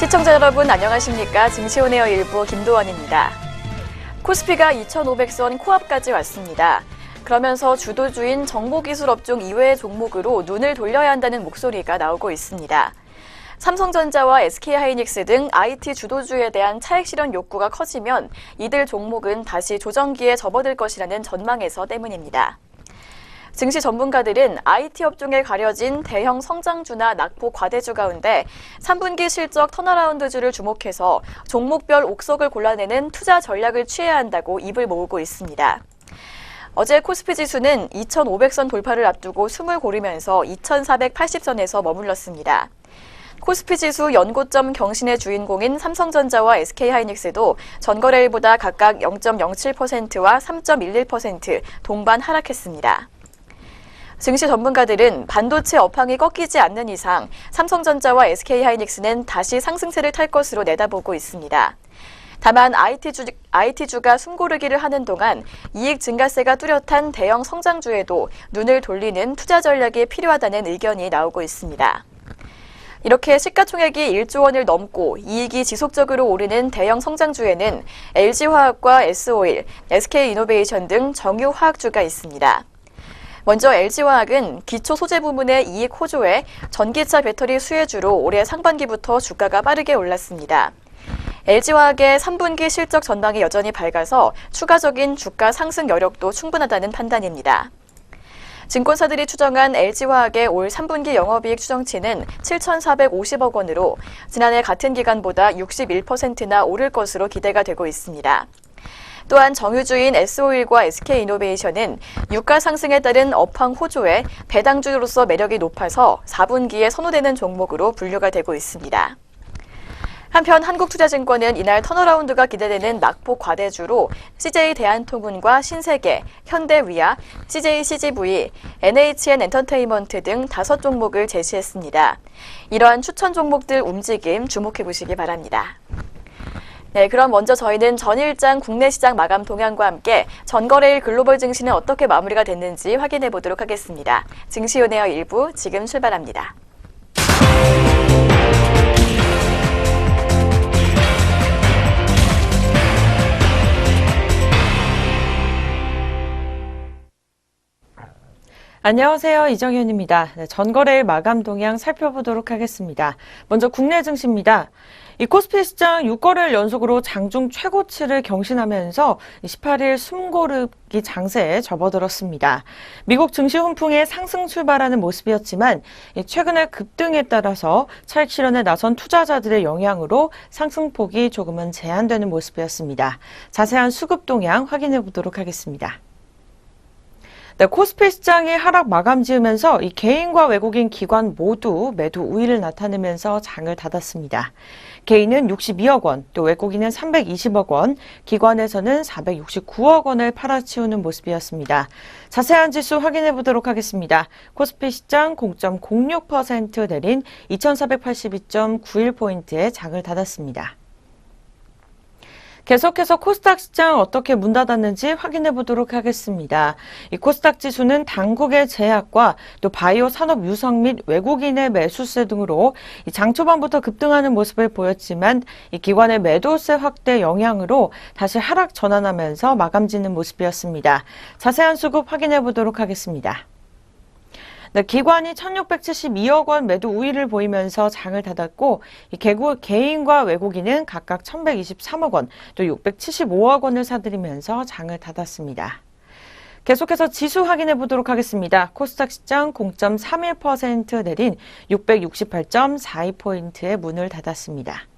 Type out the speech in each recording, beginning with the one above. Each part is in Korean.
시청자 여러분 안녕하십니까? 증시온에어 일부 김도원입니다. 코스피가 2,500선 코앞까지 왔습니다. 그러면서 주도주인 정보기술업종 이외의 종목으로 눈을 돌려야 한다는 목소리가 나오고 있습니다. 삼성전자와 SK하이닉스 등 IT 주도주에 대한 차익 실현 욕구가 커지면 이들 종목은 다시 조정기에 접어들 것이라는 전망에서 때문입니다. 증시 전문가들은 IT 업종에 가려진 대형 성장주나 낙폭 과대주 가운데 3분기 실적 턴어라운드주를 주목해서 종목별 옥석을 골라내는 투자 전략을 취해야 한다고 입을 모으고 있습니다. 어제 코스피 지수는 2,500선 돌파를 앞두고 숨을 고르면서 2,480선에서 머물렀습니다. 코스피 지수 연고점 경신의 주인공인 삼성전자와 SK하이닉스도 전거래일보다 각각 0.07%와 3.11% 동반 하락했습니다. 증시 전문가들은 반도체 업황이 꺾이지 않는 이상 삼성전자와 SK하이닉스는 다시 상승세를 탈 것으로 내다보고 있습니다. 다만 IT주가 숨고르기를 하는 동안 이익 증가세가 뚜렷한 대형 성장주에도 눈을 돌리는 투자 전략이 필요하다는 의견이 나오고 있습니다. 이렇게 시가총액이 1조 원을 넘고 이익이 지속적으로 오르는 대형 성장주에는 LG화학과 S-오일, SK이노베이션 등 정유화학주가 있습니다. 먼저 LG화학은 기초 소재 부문의 이익 호조에 전기차 배터리 수혜주로 올해 상반기부터 주가가 빠르게 올랐습니다. LG화학의 3분기 실적 전망이 여전히 밝아서 추가적인 주가 상승 여력도 충분하다는 판단입니다. 증권사들이 추정한 LG화학의 올 3분기 영업이익 추정치는 7,450억 원으로 지난해 같은 기간보다 61%나 오를 것으로 기대가 되고 있습니다. 또한 정유주인 S-오일과 SK이노베이션은 유가 상승에 따른 업황 호조에 배당주로서 매력이 높아서 4분기에 선호되는 종목으로 분류가 되고 있습니다. 한편 한국투자증권은 이날 턴어라운드가 기대되는 낙폭 과대주로 CJ대한통운과 신세계, 현대위아, CJCGV, NHN엔터테인먼트 등 5종목을 제시했습니다. 이러한 추천 종목들 움직임 주목해 보시기 바랍니다. 네, 그럼 먼저 저희는 전일장 국내 시장 마감 동향과 함께 전거래일 글로벌 증시는 어떻게 마무리가 됐는지 확인해 보도록 하겠습니다. 증시온에어 일부 지금 출발합니다. 안녕하세요. 이정현입니다. 네, 전거래일 마감 동향 살펴보도록 하겠습니다. 먼저 국내 증시입니다. 이 코스피 시장 6거래일 연속으로 장중 최고치를 경신하면서 18일 숨고르기 장세에 접어들었습니다. 미국 증시 훈풍에 상승 출발하는 모습이었지만 최근의 급등에 따라서 차익 실현에 나선 투자자들의 영향으로 상승폭이 조금은 제한되는 모습이었습니다. 자세한 수급 동향 확인해 보도록 하겠습니다. 네, 코스피 시장이 하락 마감 지으면서 이 개인과 외국인 기관 모두 매도 우위를 나타내면서 장을 닫았습니다. 개인은 62억 원, 또 외국인은 320억 원, 기관에서는 469억 원을 팔아치우는 모습이었습니다. 자세한 지수 확인해 보도록 하겠습니다. 코스피 시장 0.06% 내린 2482.91포인트에 장을 닫았습니다. 계속해서 코스닥 시장 어떻게 문 닫았는지 확인해 보도록 하겠습니다. 이 코스닥 지수는 당국의 제약과 또 바이오 산업 유성 및 외국인의 매수세 등으로 장 초반부터 급등하는 모습을 보였지만 이 기관의 매도세 확대 영향으로 다시 하락 전환하면서 마감 짓는 모습이었습니다. 자세한 수급 확인해 보도록 하겠습니다. 네, 기관이 1,672억 원 매도 우위를 보이면서 장을 닫았고 개인과 외국인은 각각 1,123억 원, 또 675억 원을 사들이면서 장을 닫았습니다. 계속해서 지수 확인해 보도록 하겠습니다. 코스닥 시장 0.31% 내린 668.42포인트에 문을 닫았습니다.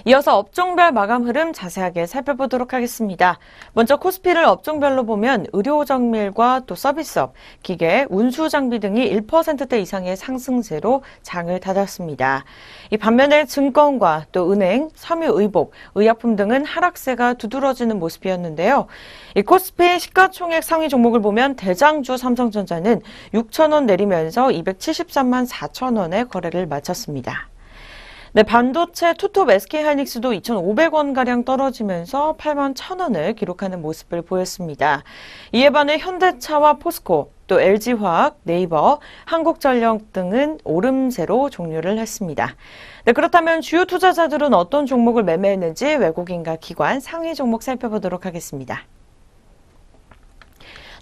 이어서 업종별 마감 흐름 자세하게 살펴보도록 하겠습니다. 먼저 코스피를 업종별로 보면 의료정밀과 또 서비스업, 기계, 운수장비 등이 1%대 이상의 상승세로 장을 닫았습니다. 이 반면에 증권과 또 은행, 섬유의복, 의약품 등은 하락세가 두드러지는 모습이었는데요. 이 코스피 시가총액 상위 종목을 보면 대장주 삼성전자는 6,000원 내리면서 273만 4천원의 거래를 마쳤습니다. 네, 반도체 투톱 SK하이닉스도 2,500원가량 떨어지면서 81,000원을 기록하는 모습을 보였습니다. 이에 반해 현대차와 포스코, 또 LG화학, 네이버, 한국전력 등은 오름세로 종료를 했습니다. 네, 그렇다면 주요 투자자들은 어떤 종목을 매매했는지 외국인과 기관 상위 종목 살펴보도록 하겠습니다.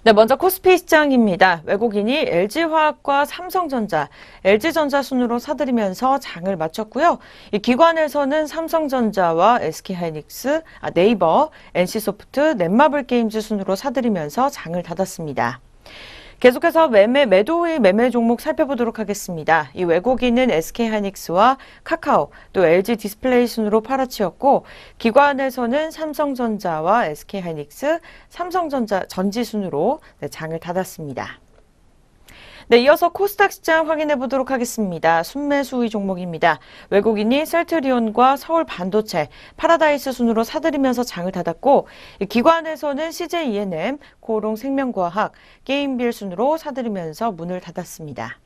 네, 먼저 코스피 시장입니다. 외국인이 LG화학과 삼성전자, LG전자 순으로 사들이면서 장을 마쳤고요. 이 기관에서는 삼성전자와 SK하이닉스, 네이버, NC소프트, 넷마블게임즈 순으로 사들이면서 장을 닫았습니다. 계속해서 매도 의 매매 종목 살펴보도록 하겠습니다. 이 외국인은 SK하이닉스와 카카오, 또 LG 디스플레이 순으로 팔아치웠고, 기관에서는 삼성전자와 SK하이닉스, 삼성전자 전지 순으로 장을 닫았습니다. 네, 이어서 코스닥 시장 확인해 보도록 하겠습니다. 순매수 의 종목입니다. 외국인이 셀트리온과 서울반도체, 파라다이스 순으로 사들이면서 장을 닫았고, 기관에서는 CJ ENM, 코오롱생명과학, 게임빌 순으로 사들이면서 문을 닫았습니다.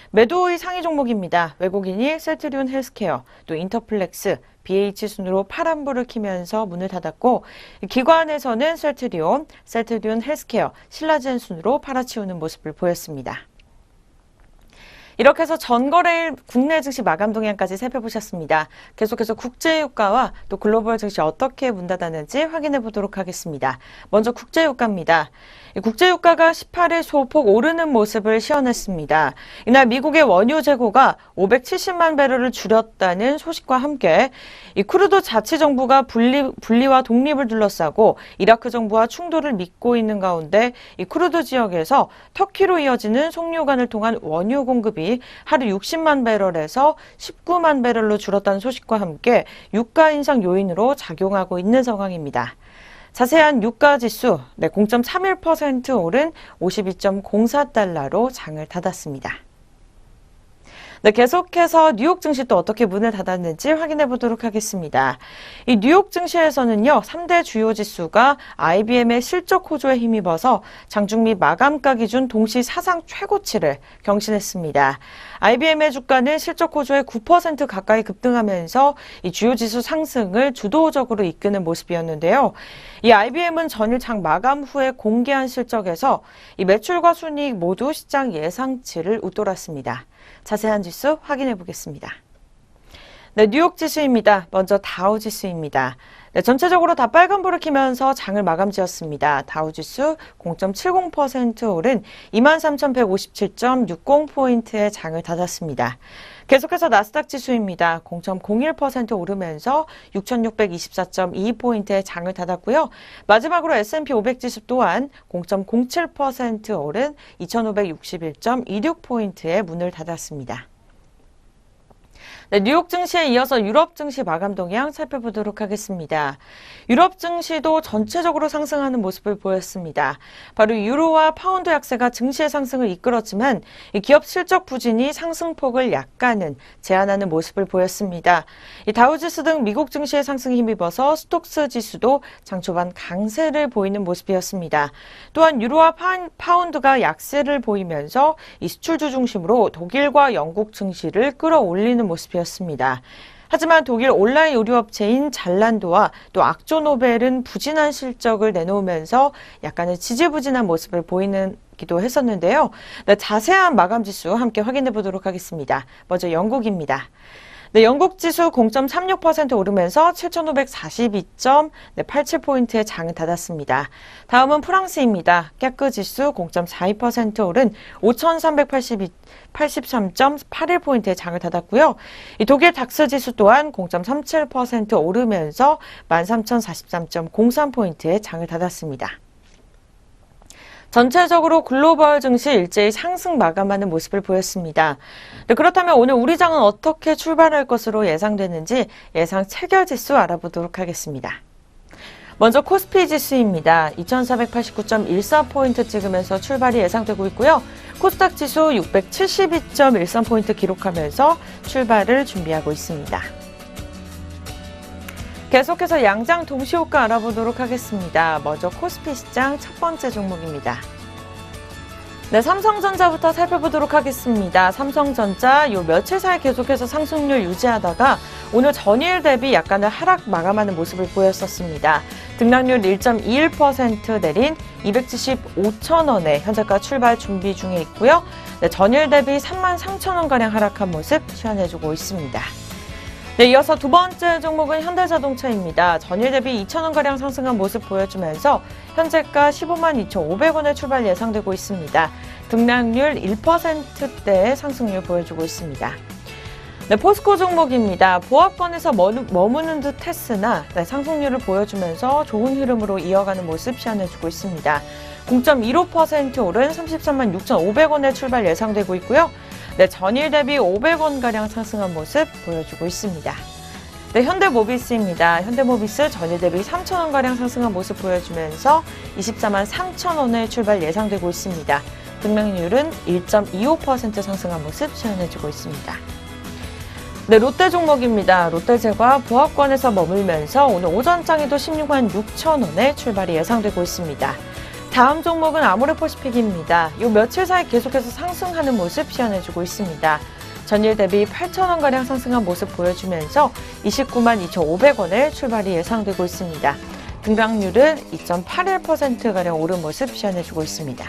매도의 상위 종목입니다. 외국인이 셀트리온 헬스케어, 또 인터플렉스, BH 순으로 파란불을 켜면서 문을 닫았고, 기관에서는 셀트리온 헬스케어, 신라젠 순으로 팔아치우는 모습을 보였습니다. 이렇게 해서 전거래일 국내 증시 마감 동향까지 살펴보셨습니다. 계속해서 국제유가와 또 글로벌 증시 어떻게 문 닫았는지 확인해 보도록 하겠습니다. 먼저 국제유가입니다. 국제유가가 18일 소폭 오르는 모습을 시현했습니다. 이날 미국의 원유 재고가 570만 배럴을 줄였다는 소식과 함께 이 쿠르드 자치정부가 분리와 독립을 둘러싸고 이라크 정부와 충돌을 믿고 있는 가운데 이 쿠르드 지역에서 터키로 이어지는 송유관을 통한 원유 공급이 하루 60만 배럴에서 19만 배럴로 줄었다는 소식과 함께 유가 인상 요인으로 작용하고 있는 상황입니다. 자세한 유가지수 0.31% 오른 52.04달러로 장을 닫았습니다. 네, 계속해서 뉴욕 증시 또 어떻게 문을 닫았는지 확인해 보도록 하겠습니다. 이 뉴욕 증시에서는요, 3대 주요 지수가 IBM의 실적 호조에 힘입어서 장중미 마감가 기준 동시 사상 최고치를 경신했습니다. IBM의 주가는 실적 호조에 9% 가까이 급등하면서 이 주요 지수 상승을 주도적으로 이끄는 모습이었는데요. 이 IBM은 전일 장 마감 후에 공개한 실적에서 이 매출과 순이익 모두 시장 예상치를 웃돌았습니다. 자세한 지수 확인해 보겠습니다. 네, 뉴욕 지수입니다. 먼저 다우 지수입니다. 네, 전체적으로 다 빨간불을 켜면서 장을 마감 지었습니다. 다우지수 0.70% 오른 23,157.60포인트의 장을 닫았습니다. 계속해서 나스닥 지수입니다. 0.01% 오르면서 6,624.22포인트의 장을 닫았고요. 마지막으로 S&P 500 지수 또한 0.07% 오른 2,561.26포인트의 문을 닫았습니다. 네, 뉴욕 증시에 이어서 유럽 증시 마감 동향 살펴보도록 하겠습니다. 유럽 증시도 전체적으로 상승하는 모습을 보였습니다. 바로 유로와 파운드 약세가 증시의 상승을 이끌었지만 이 기업 실적 부진이 상승폭을 약간은 제한하는 모습을 보였습니다. 이 다우지수 등 미국 증시의 상승에 힘입어서 스톡스 지수도 장 초반 강세를 보이는 모습이었습니다. 또한 유로와 파운드가 약세를 보이면서 이 수출주 중심으로 독일과 영국 증시를 끌어올리는 모습이었습니다. 하지만 독일 온라인 의류업체인 잘란도와 또 악조노벨은 부진한 실적을 내놓으면서 약간의 지지부진한 모습을 보이기도 했었는데요. 네, 자세한 마감 지수 함께 확인해 보도록 하겠습니다. 먼저 영국입니다. 네, 영국 지수 0.36% 오르면서 7,542.87포인트의 장을 닫았습니다. 다음은 프랑스입니다. 깨끗 지수 0.42% 오른 5,383.81포인트의 장을 닫았고요. 이 독일 닥스 지수 또한 0.37% 오르면서 13,043.03포인트의 장을 닫았습니다. 전체적으로 글로벌 증시 일제히 상승 마감하는 모습을 보였습니다. 네, 그렇다면 오늘 우리 장은 어떻게 출발할 것으로 예상되는지 예상 체결 지수 알아보도록 하겠습니다. 먼저 코스피 지수입니다. 2,489.14포인트 찍으면서 출발이 예상되고 있고요. 코스닥 지수 672.13포인트 기록하면서 출발을 준비하고 있습니다. 계속해서 양장 동시호가 알아보도록 하겠습니다. 먼저 코스피 시장 첫 번째 종목입니다. 네, 삼성전자부터 살펴보도록 하겠습니다. 삼성전자 요 며칠 사이 계속해서 상승률 유지하다가 오늘 전일 대비 약간의 하락 마감하는 모습을 보였었습니다. 등락률 1.21% 내린 275,000원에 현재가 출발 준비 중에 있고요. 네, 전일 대비 33,000원가량 하락한 모습 시현해주고 있습니다. 네, 이어서 두 번째 종목은 현대자동차입니다. 전일 대비 2,000원가량 상승한 모습 보여주면서 현재가 152,500원에 출발 예상되고 있습니다. 등락률 1%대의 상승률 보여주고 있습니다. 네, 포스코 종목입니다. 보합권에서 머무는 듯 했으나 상승률을 보여주면서 좋은 흐름으로 이어가는 모습 시현해주고 있습니다. 0.15% 오른 336,500원에 출발 예상되고 있고요. 네, 전일 대비 500원가량 상승한 모습 보여주고 있습니다. 네, 현대모비스입니다. 현대모비스 전일 대비 3,000원가량 상승한 모습 보여주면서 24만 3,000원에 출발 예상되고 있습니다. 등락률은 1.25% 상승한 모습 시현해주고 있습니다. 네, 롯데 종목입니다. 롯데제과 보합권에서 머물면서 오늘 오전장에도 16만 6,000원에 출발이 예상되고 있습니다. 다음 종목은 아모레퍼시픽입니다. 요 며칠 사이 계속해서 상승하는 모습 시현해주고 있습니다. 전일 대비 8,000원가량 상승한 모습 보여주면서 29만 2,500원에 출발이 예상되고 있습니다. 등락률은 2.81%가량 오른 모습 시현해주고 있습니다.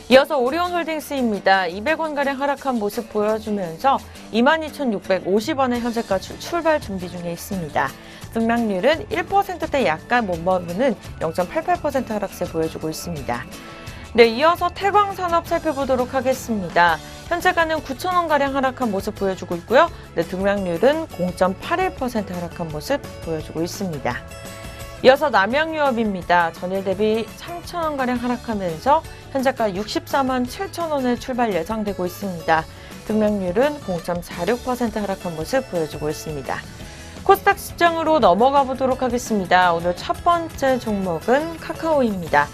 이어서 오리온홀딩스입니다. 200원가량 하락한 모습 보여주면서 22,650원에 현재까지 출발 준비 중에 있습니다. 등락률은 1%대 약간 못 머무는 0.88% 하락세 보여주고 있습니다. 네, 이어서 태광산업 살펴보도록 하겠습니다. 현재가는 9,000원가량 하락한 모습 보여주고 있고요. 네, 등락률은 0.81% 하락한 모습 보여주고 있습니다. 이어서 남양유업입니다. 전일 대비 3,000원가량 하락하면서 현재가 64만 7,000원에 출발 예상되고 있습니다. 등락률은 0.46% 하락한 모습 보여주고 있습니다. 코스닥 시장으로 넘어가 보도록 하겠습니다. 오늘 첫 번째 종목은 카카오입니다.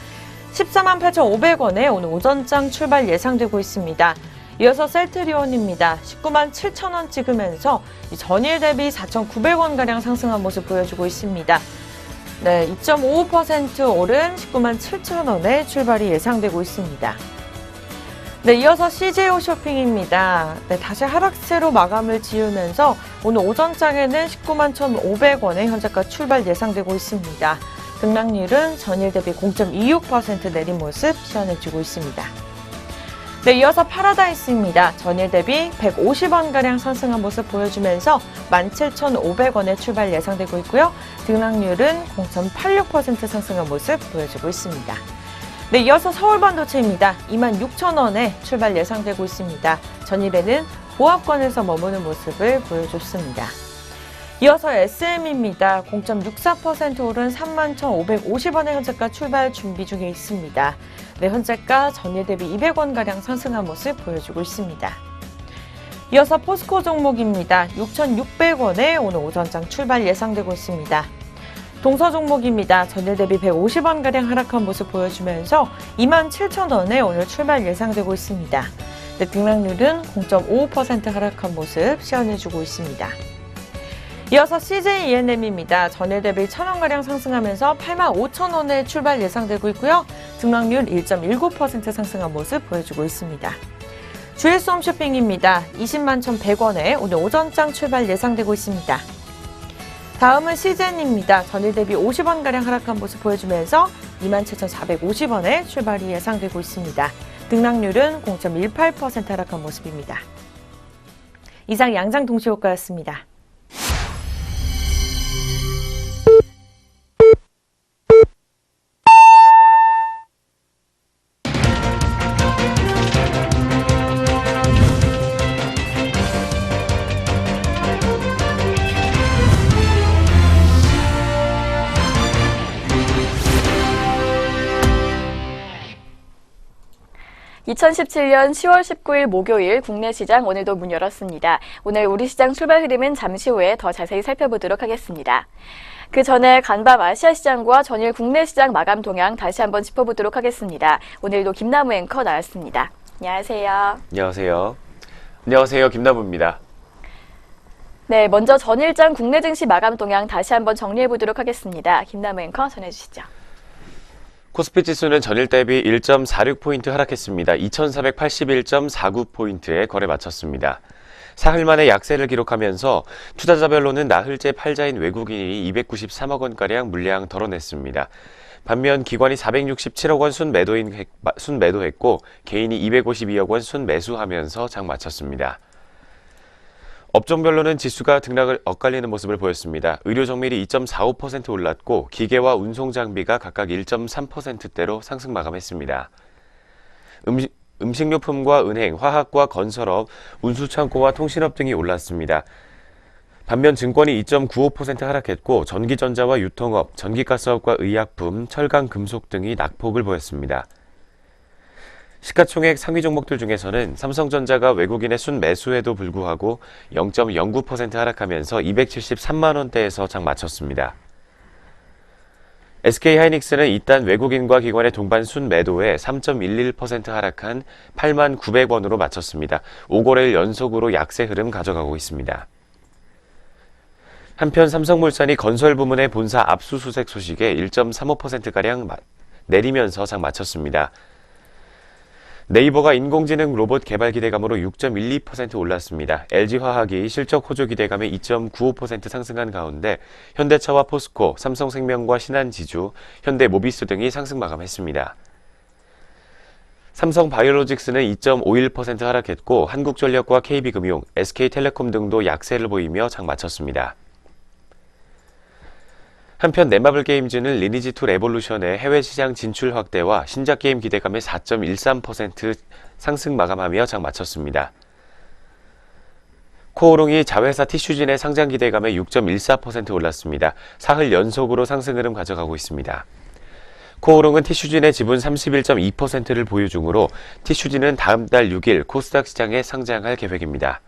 14만 8,500원에 오늘 오전장 출발 예상되고 있습니다. 이어서 셀트리온입니다. 19만 7,000원 찍으면서 전일 대비 4,900원가량 상승한 모습 보여주고 있습니다. 네, 2.55% 오른 19만 7,000원에 출발이 예상되고 있습니다. 네, 이어서 CJ 홈쇼핑입니다. 네, 다시 하락세로 마감을 지으면서 오늘 오전장에는 19만 1,500원에 현재가 출발 예상되고 있습니다. 등락률은 전일 대비 0.26% 내린 모습 시현해주고 있습니다. 네, 이어서 파라다이스입니다. 전일 대비 150원가량 상승한 모습 보여주면서 17,500원에 출발 예상되고 있고요. 등락률은 0.86% 상승한 모습 보여주고 있습니다. 네, 이어서 서울반도체입니다. 26,000원에 출발 예상되고 있습니다. 전일에는 보합권에서 머무는 모습을 보여줬습니다. 이어서 SM입니다. 0.64% 오른 31,550원에 현재가 출발 준비 중에 있습니다. 네, 현재가 전일 대비 200원가량 상승한 모습 보여주고 있습니다. 이어서 포스코 종목입니다. 6,600원에 오늘 오전장 출발 예상되고 있습니다. 동서 종목입니다. 전일 대비 150원가량 하락한 모습 보여주면서 27,000원에 오늘 출발 예상되고 있습니다. 네, 등락률은 0.55% 하락한 모습 시현해주고 있습니다. 이어서 CJ ENM입니다. 전일 대비 1,000원가량 상승하면서 85,000원에 출발 예상되고 있고요. 등락률 1.19% 상승한 모습 보여주고 있습니다. GS 홈쇼핑입니다. 20만 1,100원에 오늘 오전장 출발 예상되고 있습니다. 다음은 CJN입니다. 전일 대비 50원가량 하락한 모습 보여주면서 27,450원에 출발이 예상되고 있습니다. 등락률은 0.18% 하락한 모습입니다. 이상 양장 동시효과였습니다. (2017년 10월 19일) 목요일 국내 시장 오늘도 문 열었습니다. 오늘 우리 시장 출발 흐름은 잠시 후에 더 자세히 살펴보도록 하겠습니다. 그 전에 간밤 아시아 시장과 전일 국내 시장 마감 동향 다시 한번 짚어보도록 하겠습니다. 오늘도 김나무 앵커 나왔습니다. 안녕하세요. 안녕하세요. 안녕하세요. 김나무입니다. 네, 먼저 전일장 국내 증시 마감 동향 다시 한번 정리해보도록 하겠습니다. 김나무 앵커 전해주시죠. 코스피 지수는 전일 대비 1.46포인트 하락했습니다. 2481.49포인트에 거래 마쳤습니다. 사흘 만에 약세를 기록하면서 투자자별로는 나흘째 팔자인 외국인이 293억 원가량 물량 덜어냈습니다. 반면 기관이 467억 원 순매도했고 개인이 252억 원 순매수하면서 장 마쳤습니다. 업종별로는 지수가 등락을 엇갈리는 모습을 보였습니다. 의료정밀이 2.45% 올랐고 기계와 운송장비가 각각 1.3%대로 상승 마감했습니다. 음식료품과 은행, 화학과 건설업, 운수창고와 통신업 등이 올랐습니다. 반면 증권이 2.95% 하락했고 전기전자와 유통업, 전기가스업과 의약품, 철강, 금속 등이 낙폭을 보였습니다. 시가총액 상위 종목들 중에서는 삼성전자가 외국인의 순매수에도 불구하고 0.09% 하락하면서 273만 원대에서 장 마쳤습니다. SK하이닉스는 이딴 외국인과 기관의 동반 순매도에 3.11% 하락한 8만 900원으로 마쳤습니다. 5거래일 연속으로 약세 흐름 가져가고 있습니다. 한편 삼성물산이 건설 부문의 본사 압수수색 소식에 1.35%가량 내리면서 장 마쳤습니다. 네이버가 인공지능 로봇 개발 기대감으로 6.12% 올랐습니다. LG화학이 실적 호조 기대감에 2.95% 상승한 가운데 현대차와 포스코, 삼성생명과 신한지주, 현대모비스 등이 상승 마감했습니다. 삼성바이오로직스는 2.51% 하락했고 한국전력과 KB금융, SK텔레콤 등도 약세를 보이며 장 마쳤습니다. 한편 넷마블 게임즈는 리니지2 레볼루션의 해외 시장 진출 확대와 신작 게임 기대감에 4.13% 상승 마감하며 장 마쳤습니다. 코오롱이 자회사 티슈진의 상장 기대감에 6.14% 올랐습니다. 사흘 연속으로 상승 흐름 가져가고 있습니다. 코오롱은 티슈진의 지분 31.2%를 보유 중으로 티슈진은 다음 달 6일 코스닥 시장에 상장할 계획입니다.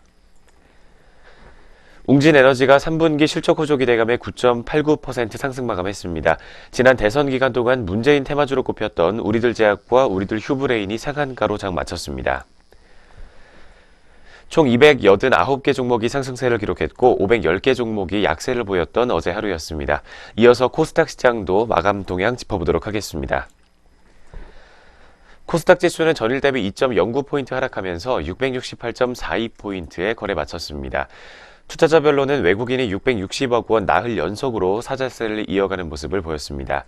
웅진에너지가 3분기 실적 호조 기대감에 9.89% 상승 마감했습니다. 지난 대선 기간 동안 문재인 테마주로 꼽혔던 우리들 제약과 우리들 휴브레인이 상한가로 장 마쳤습니다. 총 289개 종목이 상승세를 기록했고 510개 종목이 약세를 보였던 어제 하루였습니다. 이어서 코스닥 시장도 마감 동향 짚어보도록 하겠습니다. 코스닥 지수는 전일 대비 2.09포인트 하락하면서 668.42포인트에 거래 마쳤습니다. 투자자별로는 외국인이 660억 원 나흘 연속으로 사자세를 이어가는 모습을 보였습니다.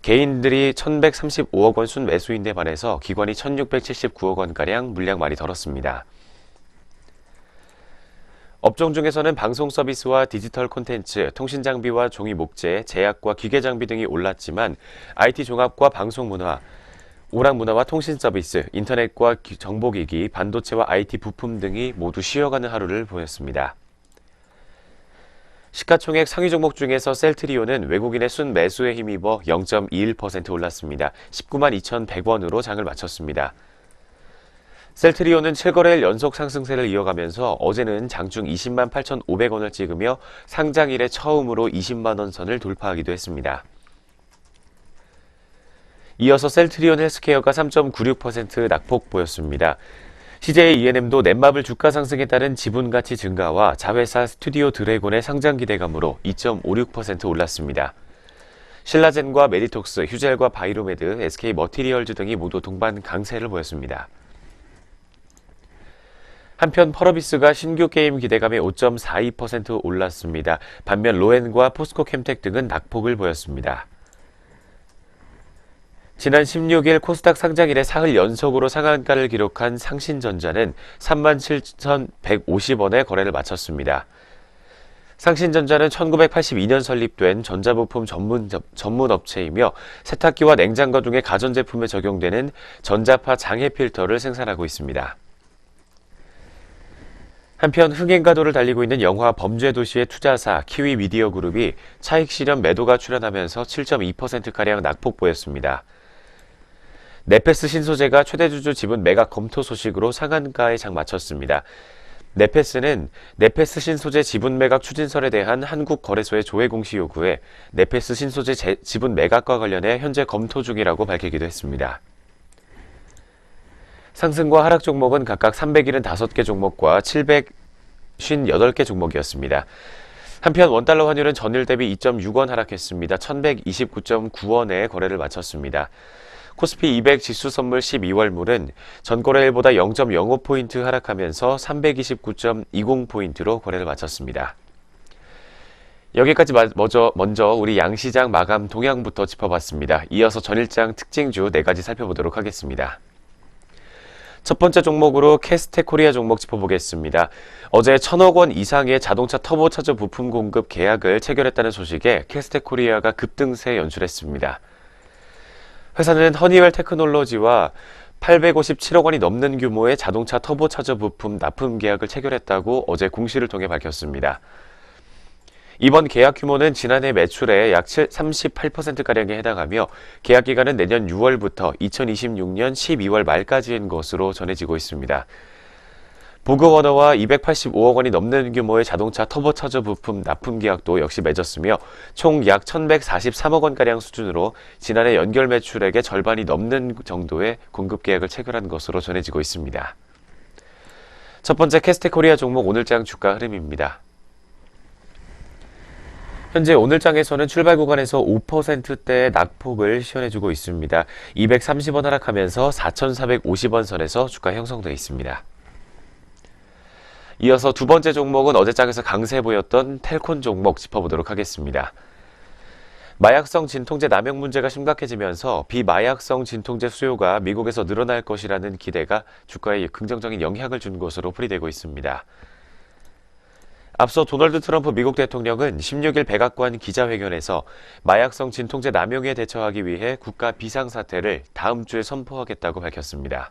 개인들이 1,135억 원 순매수인데 반해서 기관이 1,679억 원가량 물량 많이 덜었습니다. 업종 중에서는 방송 서비스와 디지털 콘텐츠, 통신장비와 종이 목재, 제약과 기계장비 등이 올랐지만 IT 종합과 방송문화, 오락문화와 통신서비스, 인터넷과 정보기기, 반도체와 IT 부품 등이 모두 쉬어가는 하루를 보였습니다. 시가총액 상위 종목 중에서 셀트리온은 외국인의 순매수에 힘입어 0.21% 올랐습니다. 19만 2,100원으로 장을 마쳤습니다. 셀트리온은 7거래일 연속 상승세를 이어가면서 어제는 장중 20만 8,500원을 찍으며 상장 이래 처음으로 20만 원 선을 돌파하기도 했습니다. 이어서 셀트리온 헬스케어가 3.96% 낙폭 보였습니다. CJ E&M도 넷마블 주가 상승에 따른 지분가치 증가와 자회사 스튜디오 드래곤의 상장 기대감으로 2.56% 올랐습니다. 신라젠과 메디톡스, 휴젤과 바이로메드, SK 머티리얼즈 등이 모두 동반 강세를 보였습니다. 한편 펄어비스가 신규 게임 기대감에 5.42% 올랐습니다. 반면 로엔과 포스코 캠텍 등은 낙폭을 보였습니다. 지난 16일 코스닥 상장 이래 사흘 연속으로 상한가를 기록한 상신전자는 37,150원에 거래를 마쳤습니다. 상신전자는 1982년 설립된 전자부품 전문 업체이며 세탁기와 냉장고 등의 가전제품에 적용되는 전자파 장애 필터를 생산하고 있습니다. 한편 흥행가도를 달리고 있는 영화 범죄도시의 투자사 키위미디어그룹이 차익 실현 매도가 출현하면서 7.2%가량 낙폭 보였습니다. 네페스 신소재가 최대주주 지분 매각 검토 소식으로 상한가에 장 마쳤습니다. 네페스는 네페스 신소재 지분 매각 추진설에 대한 한국거래소의 조회 공시 요구에 네페스 신소재 지분 매각과 관련해 현재 검토 중이라고 밝히기도 했습니다. 상승과 하락 종목은 각각 375개 종목과 758개 종목이었습니다. 한편 원달러 환율은 전일 대비 2.6원 하락했습니다. 1129.9원에 거래를 마쳤습니다. 코스피 200 지수 선물 12월물은 전거래일보다 0.05포인트 하락하면서 329.20포인트로 거래를 마쳤습니다. 여기까지 먼저 우리 양시장 마감 동향부터 짚어봤습니다. 이어서 전일장 특징주 4가지 살펴보도록 하겠습니다. 첫 번째 종목으로 캐스테코리아 종목 짚어보겠습니다. 어제 1,000억 원 이상의 자동차 터보차저 부품 공급 계약을 체결했다는 소식에 캐스테코리아가 급등세 연출했습니다. 회사는 허니웰 테크놀로지와 857억 원이 넘는 규모의 자동차 터보차저 부품 납품 계약을 체결했다고 어제 공시를 통해 밝혔습니다. 이번 계약 규모는 지난해 매출의 약 38%가량에 해당하며 계약 기간은 내년 6월부터 2026년 12월 말까지인 것으로 전해지고 있습니다. 보그워너와 285억 원이 넘는 규모의 자동차 터보차저 부품 납품 계약도 역시 맺었으며 총 약 1,143억 원가량 수준으로 지난해 연결 매출액의 절반이 넘는 정도의 공급 계약을 체결한 것으로 전해지고 있습니다. 첫 번째 캐스테코리아 종목 오늘장 주가 흐름입니다. 현재 오늘장에서는 출발 구간에서 5%대의 낙폭을 시현해주고 있습니다. 230원 하락하면서 4,450원 선에서 주가 형성되어 있습니다. 이어서 두 번째 종목은 어제장에서 강세 보였던 텔콘 종목 짚어보도록 하겠습니다. 마약성 진통제 남용 문제가 심각해지면서 비마약성 진통제 수요가 미국에서 늘어날 것이라는 기대가 주가에 긍정적인 영향을 준 것으로 풀이되고 있습니다. 앞서 도널드 트럼프 미국 대통령은 16일 백악관 기자회견에서 마약성 진통제 남용에 대처하기 위해 국가 비상사태를 다음 주에 선포하겠다고 밝혔습니다.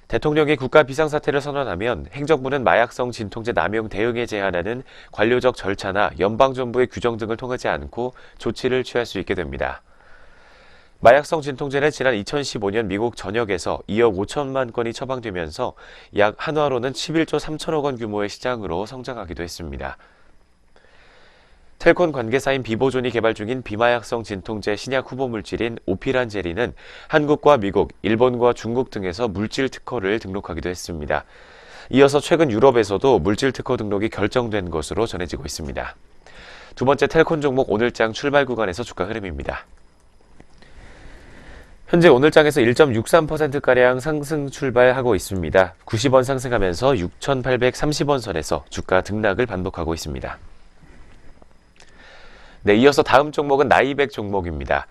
대통령이 국가 비상사태를 선언하면 행정부는 마약성 진통제 남용 대응에 제한하는 관료적 절차나 연방정부의 규정 등을 통하지 않고 조치를 취할 수 있게 됩니다. 마약성 진통제는 지난 2015년 미국 전역에서 2억 5천만 건이 처방되면서 약 한화로는 11조 3천억 원 규모의 시장으로 성장하기도 했습니다. 텔콘 관계사인 비보존이 개발 중인 비마약성 진통제 신약 후보 물질인 오피란제리는 한국과 미국, 일본과 중국 등에서 물질 특허를 등록하기도 했습니다. 이어서 최근 유럽에서도 물질 특허 등록이 결정된 것으로 전해지고 있습니다. 두 번째 텔콘 종목 오늘장 출발 구간에서 주가 흐름입니다. 현재 오늘장에서 1.63%가량 상승 출발하고 있습니다. 90원 상승하면서 6,830원 선에서 주가 등락을 반복하고 있습니다. 네, 이어서 다음 종목은 나이백 종목입니다.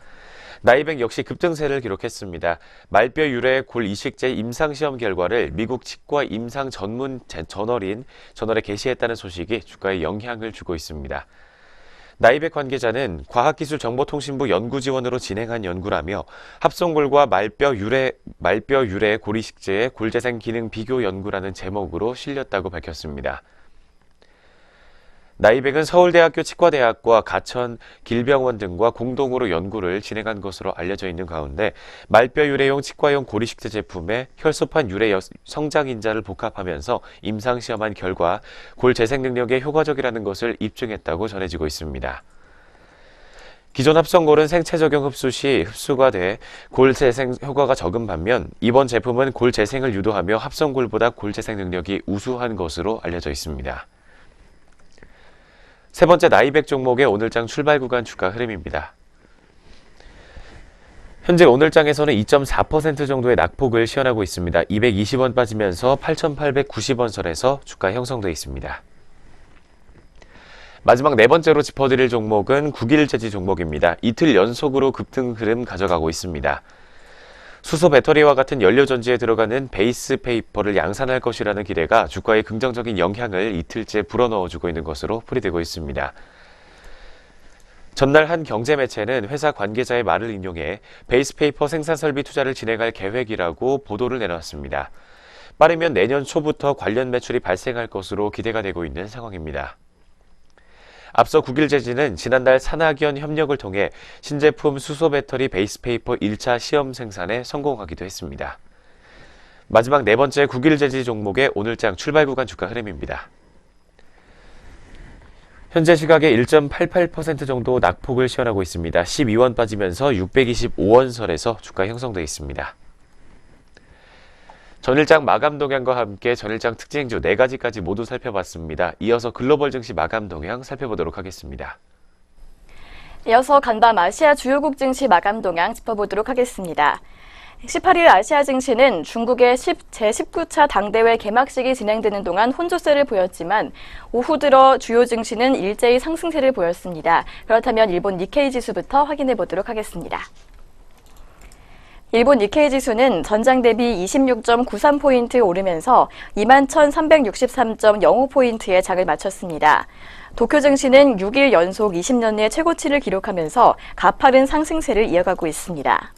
나이백 역시 급등세를 기록했습니다. 말뼈 유래 골 이식제 임상시험 결과를 미국 치과 임상 전문 저널에 게시했다는 소식이 주가에 영향을 주고 있습니다. 나이백 관계자는 과학기술정보통신부 연구 지원으로 진행한 연구라며 합성골과 말뼈 유래 골 이식제의 골재생 기능 비교 연구라는 제목으로 실렸다고 밝혔습니다. 나이백은 서울대학교 치과대학과 가천 길병원 등과 공동으로 연구를 진행한 것으로 알려져 있는 가운데 말뼈 유래용 치과용 고리식제 제품에 혈소판 유래 성장인자를 복합하면서 임상시험한 결과 골 재생 능력에 효과적이라는 것을 입증했다고 전해지고 있습니다. 기존 합성골은 생체 적용 흡수 시 흡수가 돼 골 재생 효과가 적은 반면 이번 제품은 골 재생을 유도하며 합성골보다 골 재생 능력이 우수한 것으로 알려져 있습니다. 세 번째 나이백 종목의 오늘장 출발 구간 주가 흐름입니다. 현재 오늘장에서는 2.4% 정도의 낙폭을 시현하고 있습니다. 220원 빠지면서 8,890원 선에서 주가 형성되어 있습니다. 마지막 네 번째로 짚어드릴 종목은 국일제지 종목입니다. 이틀 연속으로 급등 흐름 가져가고 있습니다. 수소 배터리와 같은 연료전지에 들어가는 베이스 페이퍼를 양산할 것이라는 기대가 주가에 긍정적인 영향을 이틀째 불어넣어주고 있는 것으로 풀이되고 있습니다. 전날 한 경제매체는 회사 관계자의 말을 인용해 베이스 페이퍼 생산 설비 투자를 진행할 계획이라고 보도를 내놨습니다. 빠르면 내년 초부터 관련 매출이 발생할 것으로 기대가 되고 있는 상황입니다. 앞서 국일제지는 지난달 산학연 협력을 통해 신제품 수소 배터리 베이스 페이퍼 1차 시험 생산에 성공하기도 했습니다. 마지막 네 번째 국일제지 종목의 오늘장 출발 구간 주가 흐름입니다. 현재 시각에 1.88% 정도 낙폭을 시현하고 있습니다. 12원 빠지면서 625원 선에서 주가 형성되어 있습니다. 전일장 마감 동향과 함께 전일장 특징주 4가지까지 모두 살펴봤습니다. 이어서 글로벌 증시 마감 동향 살펴보도록 하겠습니다. 이어서 간밤 아시아 주요국 증시 마감 동향 짚어보도록 하겠습니다. 18일 아시아 증시는 중국의 제19차 당대회 개막식이 진행되는 동안 혼조세를 보였지만 오후 들어 주요 증시는 일제히 상승세를 보였습니다. 그렇다면 일본 니케이 지수부터 확인해 보도록 하겠습니다. 일본 니케이 지수는 전장 대비 26.93포인트 오르면서 21,363.05포인트의 장을 마쳤습니다. 도쿄 증시는 6일 연속 20년 내 최고치를 기록하면서 가파른 상승세를 이어가고 있습니다.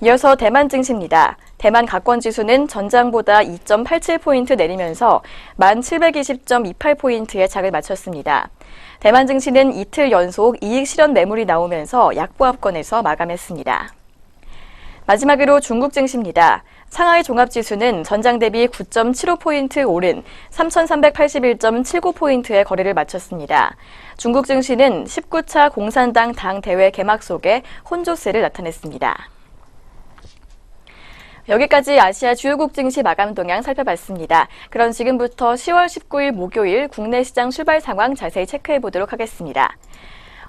이어서 대만 증시입니다. 대만 가권 지수는 전장보다 2.87포인트 내리면서 1,720.28포인트의 장을 마쳤습니다. 대만 증시는 이틀 연속 이익 실현 매물이 나오면서 약보합권에서 마감했습니다. 마지막으로 중국 증시입니다. 상하이 종합지수는 전장 대비 9.75포인트 오른 3,381.79포인트의 거래를 마쳤습니다. 중국 증시는 19차 공산당 당 대회 개막 속에 혼조세를 나타냈습니다. 여기까지 아시아 주요국 증시 마감 동향 살펴봤습니다. 그럼 지금부터 10월 19일 목요일 국내 시장 출발 상황 자세히 체크해 보도록 하겠습니다.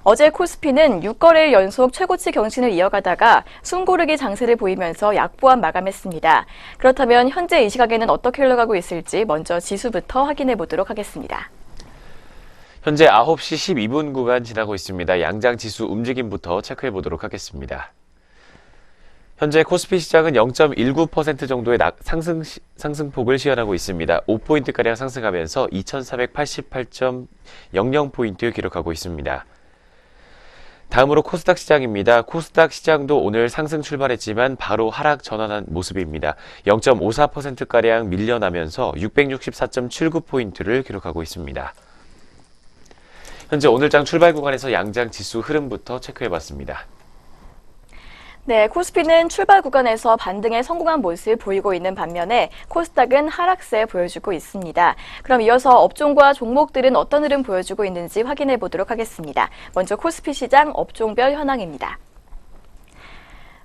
어제 코스피는 6거래일 연속 최고치 경신을 이어가다가 숨고르기 장세를 보이면서 약보합 마감했습니다. 그렇다면 현재 이 시각에는 어떻게 흘러가고 있을지 먼저 지수부터 확인해 보도록 하겠습니다. 현재 9시 12분 구간 지나고 있습니다. 양장 지수 움직임부터 체크해 보도록 하겠습니다. 현재 코스피 시장은 0.19% 정도의 상승폭을 시현하고 있습니다. 5포인트가량 상승하면서 2,488.00포인트 기록하고 있습니다. 다음으로 코스닥 시장입니다. 코스닥 시장도 오늘 상승 출발했지만 바로 하락 전환한 모습입니다. 0.54%가량 밀려나면서 664.79포인트를 기록하고 있습니다. 현재 오늘장 출발 구간에서 양장 지수 흐름부터 체크해봤습니다. 네, 코스피는 출발 구간에서 반등에 성공한 모습을 보이고 있는 반면에 코스닥은 하락세 보여주고 있습니다. 그럼 이어서 업종과 종목들은 어떤 흐름 보여주고 있는지 확인해 보도록 하겠습니다. 먼저 코스피 시장 업종별 현황입니다.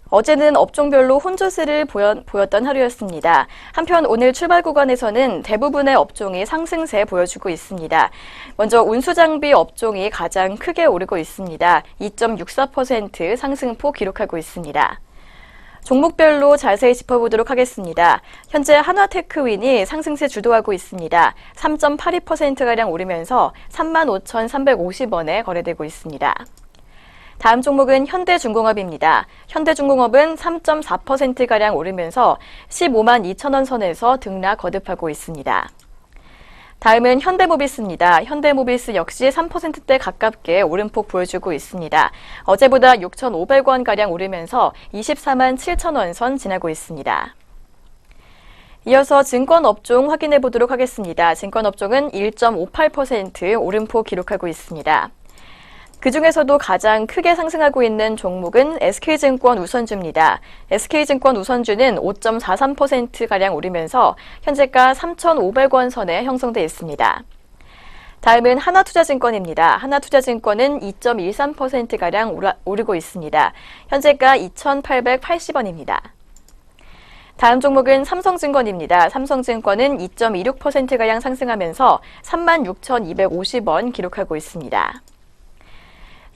어제는 업종별로 혼조세를 보였던 하루였습니다. 한편 오늘 출발 구간에서는 대부분의 업종이 상승세 보여주고 있습니다. 먼저 운수장비 업종이 가장 크게 오르고 있습니다. 2.64% 상승폭 기록하고 있습니다. 종목별로 자세히 짚어보도록 하겠습니다. 현재 한화테크윈이 상승세 주도하고 있습니다. 3.82%가량 오르면서 35,350원에 거래되고 있습니다. 다음 종목은 현대중공업입니다. 현대중공업은 3.4%가량 오르면서 15만 2천원 선에서 등락 거듭하고 있습니다. 다음은 현대모비스입니다. 현대모비스 역시 3%대 가깝게 오름폭 보여주고 있습니다. 어제보다 6,500원가량 오르면서 24만 7천원 선 지나고 있습니다. 이어서 증권업종 확인해 보도록 하겠습니다. 증권업종은 1.58% 오름폭 기록하고 있습니다. 그중에서도 가장 크게 상승하고 있는 종목은 SK증권 우선주입니다. SK증권 우선주는 5.43%가량 오르면서 현재가 3,500원 선에 형성돼 있습니다. 다음은 하나투자증권입니다. 하나투자증권은 2.13%가량 오르고 있습니다. 현재가 2,880원입니다. 다음 종목은 삼성증권입니다. 삼성증권은 2.26%가량 상승하면서 36,250원 기록하고 있습니다.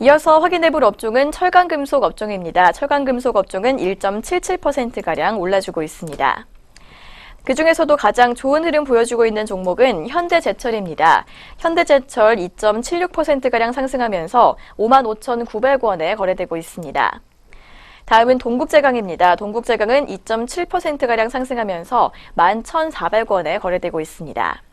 이어서 확인해볼 업종은 철강금속 업종입니다. 철강금속 업종은 1.77%가량 올라주고 있습니다. 그중에서도 가장 좋은 흐름 보여주고 있는 종목은 현대제철입니다. 현대제철 2.76%가량 상승하면서 55,900원에 거래되고 있습니다. 다음은 동국제강입니다. 동국제강은 2.7%가량 상승하면서 11,400원에 거래되고 있습니다.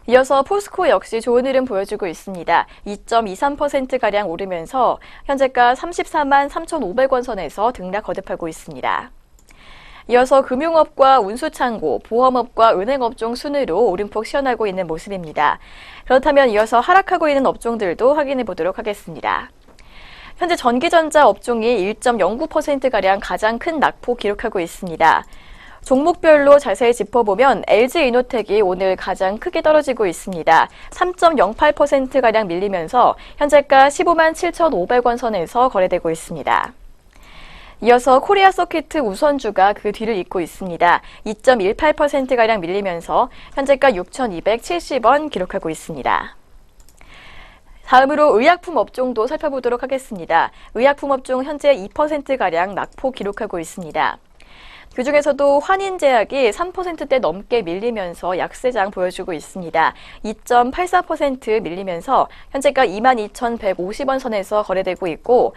이어서 포스코 역시 좋은 흐름 보여주고 있습니다. 2.23%가량 오르면서 현재가 34만 3,500원 선에서 등락 거듭하고 있습니다. 이어서 금융업과 운수창고, 보험업과 은행업종 순으로 오름폭 시현하고 있는 모습입니다. 그렇다면 이어서 하락하고 있는 업종들도 확인해 보도록 하겠습니다. 현재 전기전자 업종이 1.09%가량 가장 큰 낙폭 기록하고 있습니다. 종목별로 자세히 짚어보면 LG이노텍이 오늘 가장 크게 떨어지고 있습니다. 3.08%가량 밀리면서 현재가 15만 7,500원 선에서 거래되고 있습니다. 이어서 코리아 서키트 우선주가 그 뒤를 잇고 있습니다. 2.18%가량 밀리면서 현재가 6,270원 기록하고 있습니다. 다음으로 의약품 업종도 살펴보도록 하겠습니다. 의약품 업종 현재 2%가량 낙폭 기록하고 있습니다. 그중에서도 환인제약이 3%대 넘게 밀리면서 약세장 보여주고 있습니다. 2.84% 밀리면서 현재가 22,150원 선에서 거래되고 있고,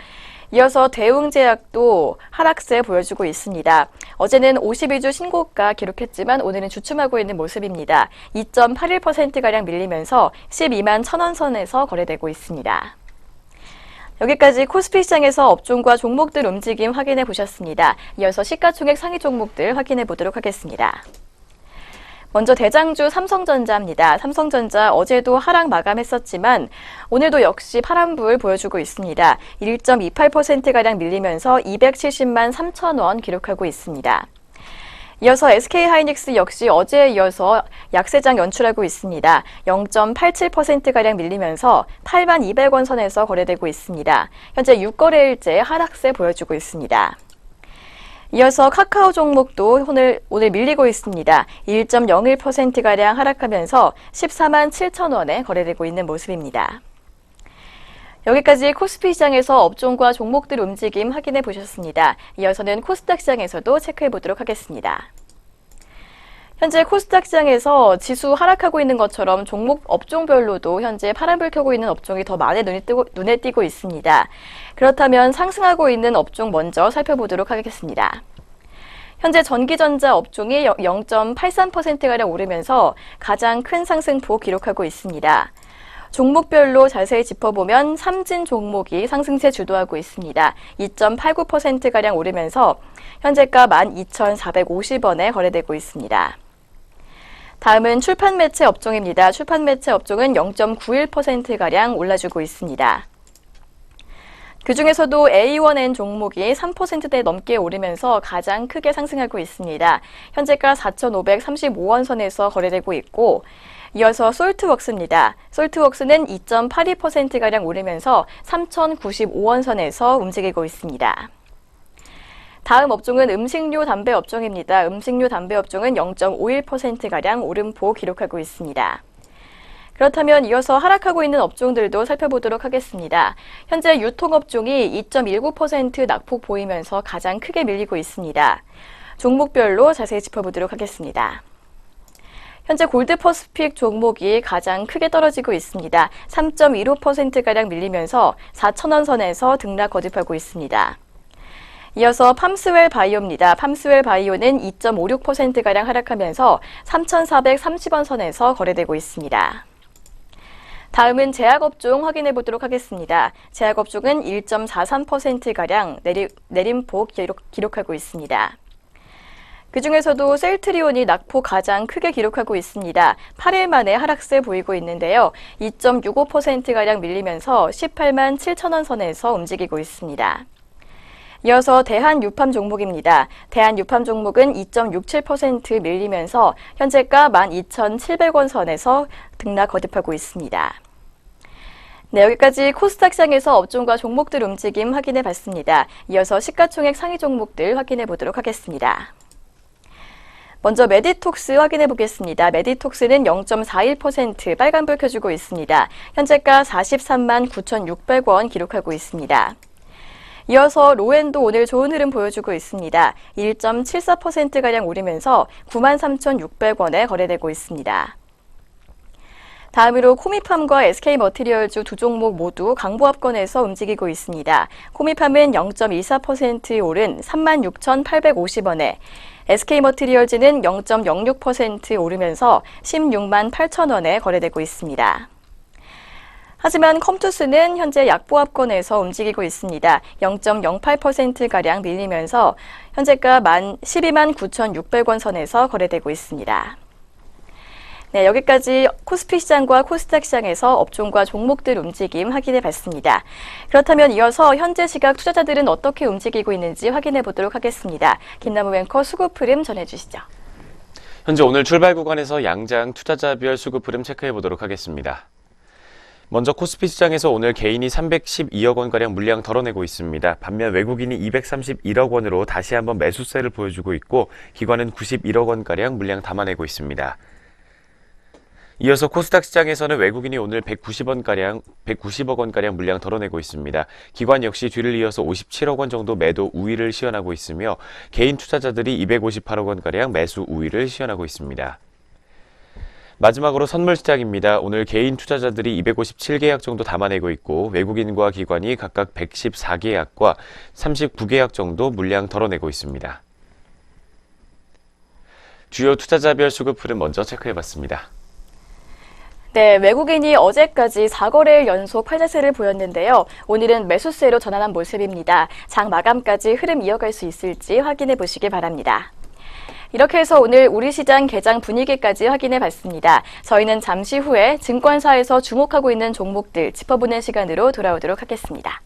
이어서 대웅제약도 하락세 보여주고 있습니다. 어제는 52주 신고가 기록했지만 오늘은 주춤하고 있는 모습입니다. 2.81%가량 밀리면서 12만 1,000원 선에서 거래되고 있습니다. 여기까지 코스피 시장에서 업종과 종목들 움직임 확인해 보셨습니다. 이어서 시가총액 상위 종목들 확인해 보도록 하겠습니다. 먼저 대장주 삼성전자입니다. 삼성전자 어제도 하락 마감했었지만 오늘도 역시 파란불 보여주고 있습니다. 1.28%가량 밀리면서 270만 3천 원 기록하고 있습니다. 이어서 SK하이닉스 역시 어제에 이어서 약세장 연출하고 있습니다. 0.87%가량 밀리면서 8만 200원 선에서 거래되고 있습니다. 현재 6거래일째 하락세 보여주고 있습니다. 이어서 카카오 종목도 오늘 밀리고 있습니다. 1.01%가량 하락하면서 14만 7천 원에 거래되고 있는 모습입니다. 여기까지 코스피 시장에서 업종과 종목들 움직임 확인해 보셨습니다. 이어서는 코스닥 시장에서도 체크해 보도록 하겠습니다. 현재 코스닥 시장에서 지수 하락하고 있는 것처럼 종목 업종별로도 현재 파란불 켜고 있는 업종이 더 많이 눈에 띄고 있습니다. 그렇다면 상승하고 있는 업종 먼저 살펴보도록 하겠습니다. 현재 전기전자 업종이 0.83%가량 오르면서 가장 큰 상승폭 기록하고 있습니다. 종목별로 자세히 짚어보면 삼진 종목이 상승세 주도하고 있습니다. 2.89%가량 오르면서 현재가 12,450원에 거래되고 있습니다. 다음은 출판 매체 업종입니다. 출판 매체 업종은 0.91%가량 올라주고 있습니다. 그중에서도 A1N 종목이 3%대 넘게 오르면서 가장 크게 상승하고 있습니다. 현재가 4,535원 선에서 거래되고 있고, 이어서 솔트웍스입니다. 솔트웍스는 2.82%가량 오르면서 3,095원 선에서 움직이고 있습니다. 다음 업종은 음식료 담배 업종입니다. 음식료 담배 업종은 0.51%가량 오름폭 기록하고 있습니다. 그렇다면 이어서 하락하고 있는 업종들도 살펴보도록 하겠습니다. 현재 유통업종이 2.19% 낙폭 보이면서 가장 크게 밀리고 있습니다. 종목별로 자세히 짚어보도록 하겠습니다. 현재 골드퍼시픽 종목이 가장 크게 떨어지고 있습니다. 3.15%가량 밀리면서 4,000원 선에서 등락 거듭하고 있습니다. 이어서 팜스웰 바이오입니다. 팜스웰 바이오는 2.56%가량 하락하면서 3,430원 선에서 거래되고 있습니다. 다음은 제약업종 확인해 보도록 하겠습니다. 제약업종은 1.43%가량 내림폭 기록하고 있습니다. 그중에서도 셀트리온이 낙폭 가장 크게 기록하고 있습니다. 8일 만에 하락세 보이고 있는데요. 2.65%가량 밀리면서 18만 7천 원 선에서 움직이고 있습니다. 이어서 대한유팜 종목입니다. 대한유팜 종목은 2.67% 밀리면서 현재가 12,700원 선에서 등락 거듭하고 있습니다. 네, 여기까지 코스닥 시장에서 업종과 종목들 움직임 확인해 봤습니다. 이어서 시가총액 상위 종목들 확인해 보도록 하겠습니다. 먼저 메디톡스 확인해 보겠습니다. 메디톡스는 0.41% 빨간불 켜주고 있습니다. 현재가 43만 9,600원 기록하고 있습니다. 이어서 로엔도 오늘 좋은 흐름 보여주고 있습니다. 1.74%가량 오르면서 93,600원에 거래되고 있습니다. 다음으로 코미팜과 SK머티리얼즈 두 종목 모두 강보합권에서 움직이고 있습니다. 코미팜은 0.24% 오른 36,850원에, SK머티리얼즈는 0.06% 오르면서 16만 8천원에 거래되고 있습니다. 하지만 컴투스는 현재 약보합권에서 움직이고 있습니다. 0.08%가량 밀리면서 현재가 12만 9,600원 선에서 거래되고 있습니다. 네, 여기까지 코스피 시장과 코스닥 시장에서 업종과 종목들 움직임 확인해 봤습니다. 그렇다면 이어서 현재 시각 투자자들은 어떻게 움직이고 있는지 확인해 보도록 하겠습니다. 김남우 앵커 수급 흐름 전해주시죠. 현재 오늘 출발 구간에서 양장 투자자별 수급 흐름 체크해 보도록 하겠습니다. 먼저 코스피 시장에서 오늘 개인이 312억 원가량 물량 덜어내고 있습니다. 반면 외국인이 231억 원으로 다시 한번 매수세를 보여주고 있고 기관은 91억 원가량 물량 담아내고 있습니다. 이어서 코스닥 시장에서는 외국인이 오늘 190억 원가량 물량 덜어내고 있습니다. 기관 역시 뒤를 이어서 57억 원 정도 매도 우위를 시현하고 있으며 개인 투자자들이 258억 원가량 매수 우위를 시현하고 있습니다. 마지막으로 선물 시장입니다. 오늘 개인 투자자들이 257계약 정도 담아내고 있고 외국인과 기관이 각각 114계약과 39계약 정도 물량 덜어내고 있습니다. 주요 투자자별 수급 흐름 먼저 체크해봤습니다. 네, 외국인이 어제까지 4거래일 연속 팔자세를 보였는데요. 오늘은 매수세로 전환한 모습입니다. 장 마감까지 흐름 이어갈 수 있을지 확인해 보시기 바랍니다. 이렇게 해서 오늘 우리 시장 개장 분위기까지 확인해 봤습니다. 저희는 잠시 후에 증권사에서 주목하고 있는 종목들 짚어보는 시간으로 돌아오도록 하겠습니다.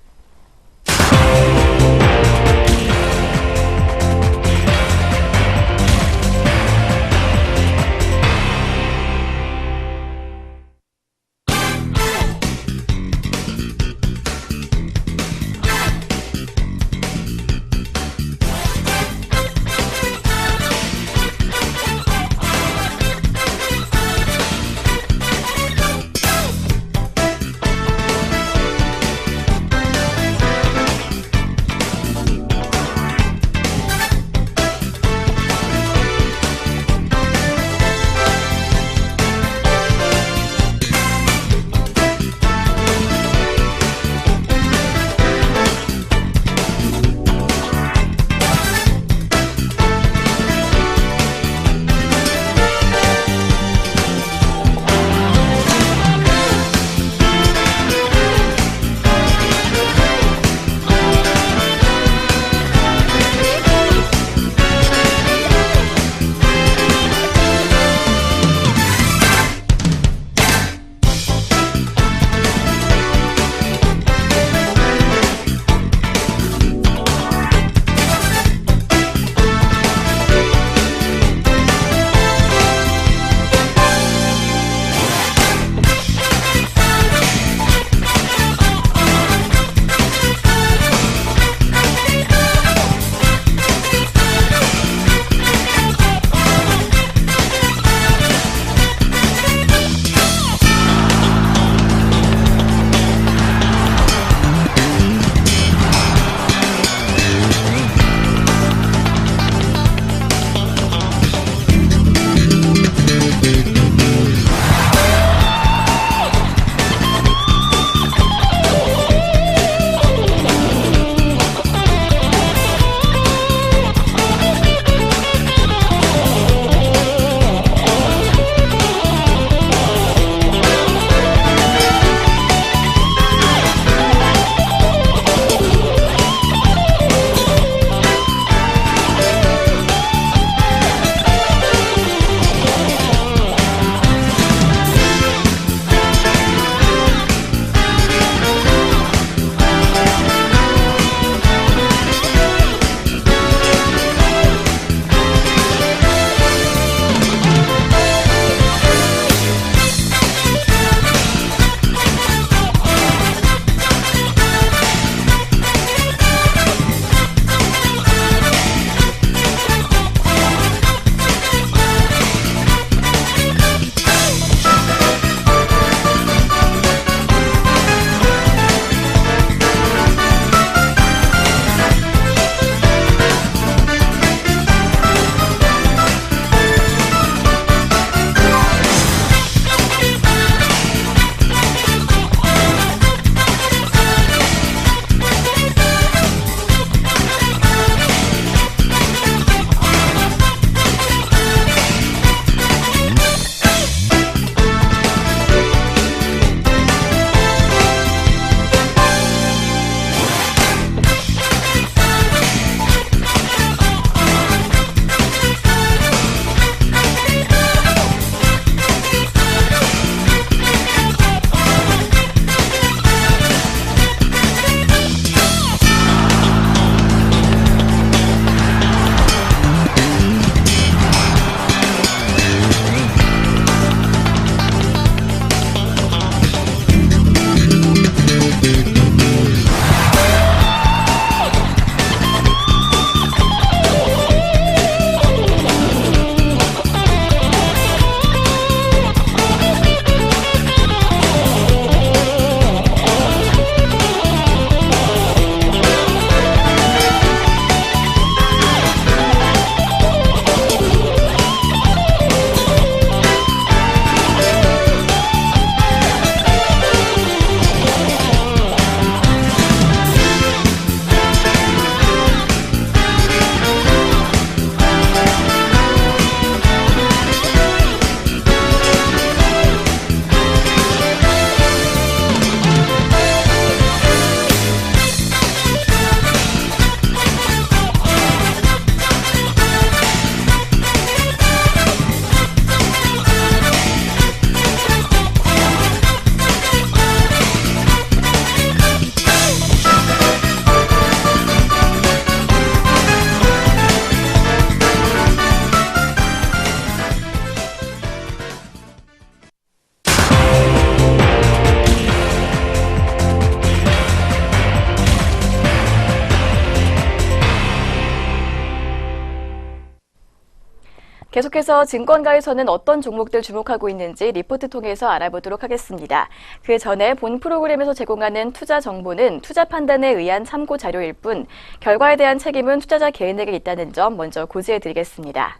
계속해서 증권가에서는 어떤 종목들 주목하고 있는지 리포트 통해서 알아보도록 하겠습니다. 그 전에 본 프로그램에서 제공하는 투자 정보는 투자 판단에 의한 참고 자료일 뿐 결과에 대한 책임은 투자자 개인에게 있다는 점 먼저 고지해드리겠습니다.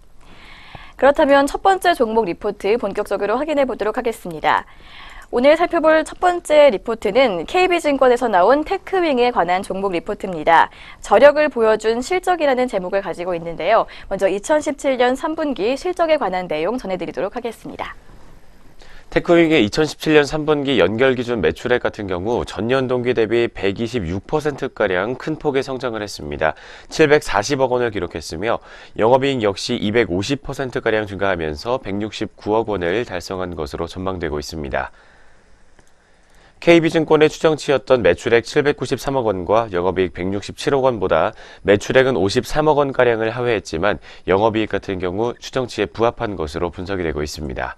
그렇다면 첫 번째 종목 리포트 본격적으로 확인해 보도록 하겠습니다. 오늘 살펴볼 첫 번째 리포트는 KB증권에서 나온 테크윙에 관한 종목 리포트입니다. 저력을 보여준 실적이라는 제목을 가지고 있는데요. 먼저 2017년 3분기 실적에 관한 내용 전해드리도록 하겠습니다. 테크윙의 2017년 3분기 연결 기준 매출액 같은 경우 전년 동기 대비 126%가량 큰 폭의 성장을 했습니다. 740억 원을 기록했으며 영업이익 역시 250%가량 증가하면서 169억 원을 달성한 것으로 전망되고 있습니다. KB증권의 추정치였던 매출액 793억 원과 영업이익 167억 원보다 매출액은 53억 원가량을 하회했지만 영업이익 같은 경우 추정치에 부합한 것으로 분석이 되고 있습니다.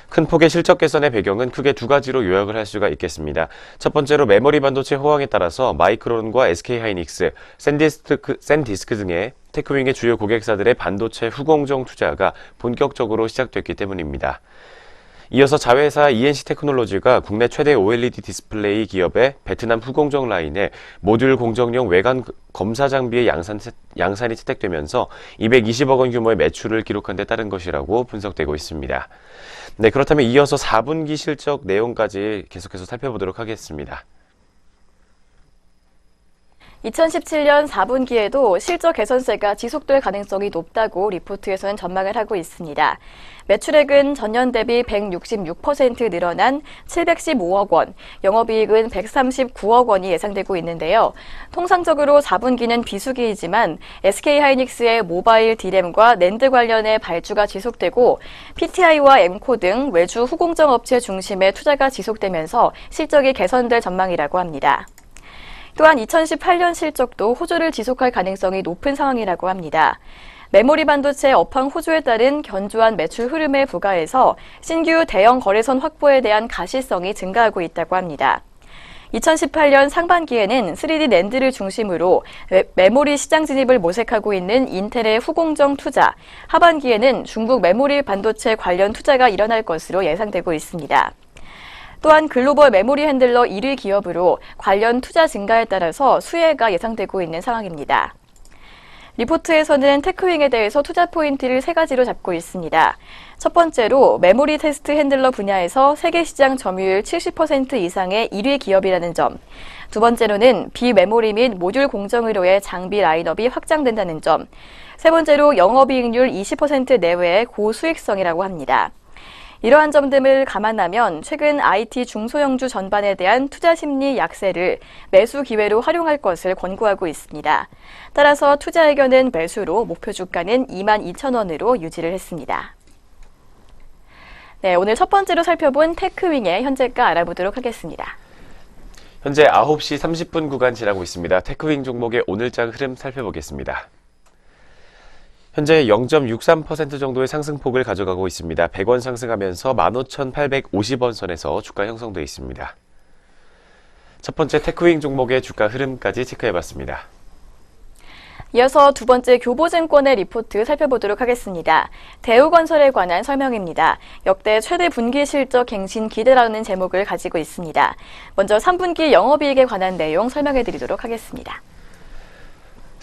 큰 폭의 실적 개선의 배경은 크게 두 가지로 요약을 할 수가 있겠습니다. 첫 번째로 메모리 반도체 호황에 따라서 마이크론과 SK하이닉스, 샌디스크 등의 테크윙의 주요 고객사들의 반도체 후공정 투자가 본격적으로 시작됐기 때문입니다. 이어서 자회사 ENC테크놀로지가 국내 최대 OLED 디스플레이 기업의 베트남 후공정 라인에 모듈 공정용 외관 검사 장비의 양산이 채택되면서 220억 원 규모의 매출을 기록한 데 따른 것이라고 분석되고 있습니다. 네, 그렇다면 이어서 4분기 실적 내용까지 계속해서 살펴보도록 하겠습니다. 2017년 4분기에도 실적 개선세가 지속될 가능성이 높다고 리포트에서는 전망을 하고 있습니다. 매출액은 전년 대비 166% 늘어난 715억 원, 영업이익은 139억 원이 예상되고 있는데요. 통상적으로 4분기는 비수기이지만 SK하이닉스의 모바일 D램과 낸드 관련의 발주가 지속되고 PTI와 엠코 등 외주 후공정 업체 중심의 투자가 지속되면서 실적이 개선될 전망이라고 합니다. 또한 2018년 실적도 호조를 지속할 가능성이 높은 상황이라고 합니다. 메모리 반도체 업황 호조에 따른 견조한 매출 흐름에 부과해서 신규 대형 거래선 확보에 대한 가시성이 증가하고 있다고 합니다. 2018년 상반기에는 3D 낸드를 중심으로 메모리 시장 진입을 모색하고 있는 인텔의 후공정 투자, 하반기에는 중국 메모리 반도체 관련 투자가 일어날 것으로 예상되고 있습니다. 또한 글로벌 메모리 핸들러 1위 기업으로 관련 투자 증가에 따라서 수혜가 예상되고 있는 상황입니다. 리포트에서는 테크윙에 대해서 투자 포인트를 세 가지로 잡고 있습니다. 첫 번째로 메모리 테스트 핸들러 분야에서 세계 시장 점유율 70% 이상의 1위 기업이라는 점. 두 번째로는 비메모리 및 모듈 공정으로의 장비 라인업이 확장된다는 점. 세 번째로 영업이익률 20% 내외의 고수익성이라고 합니다. 이러한 점들을 감안하면 최근 IT 중소형주 전반에 대한 투자 심리 약세를 매수 기회로 활용할 것을 권고하고 있습니다. 따라서 투자 의견은 매수로 목표 주가는 22,000원으로 유지를 했습니다. 네, 오늘 첫 번째로 살펴본 테크윙의 현재가 알아보도록 하겠습니다. 현재 9시 30분 구간 지나고 있습니다. 테크윙 종목의 오늘장 흐름 살펴보겠습니다. 현재 0.63% 정도의 상승폭을 가져가고 있습니다. 100원 상승하면서 15,850원 선에서 주가 형성되어 있습니다. 첫 번째 테크윙 종목의 주가 흐름까지 체크해봤습니다. 이어서 두 번째 교보증권의 리포트 살펴보도록 하겠습니다. 대우건설에 관한 설명입니다. 역대 최대 분기 실적 갱신 기대라는 제목을 가지고 있습니다. 먼저 3분기 영업이익에 관한 내용 설명해드리도록 하겠습니다.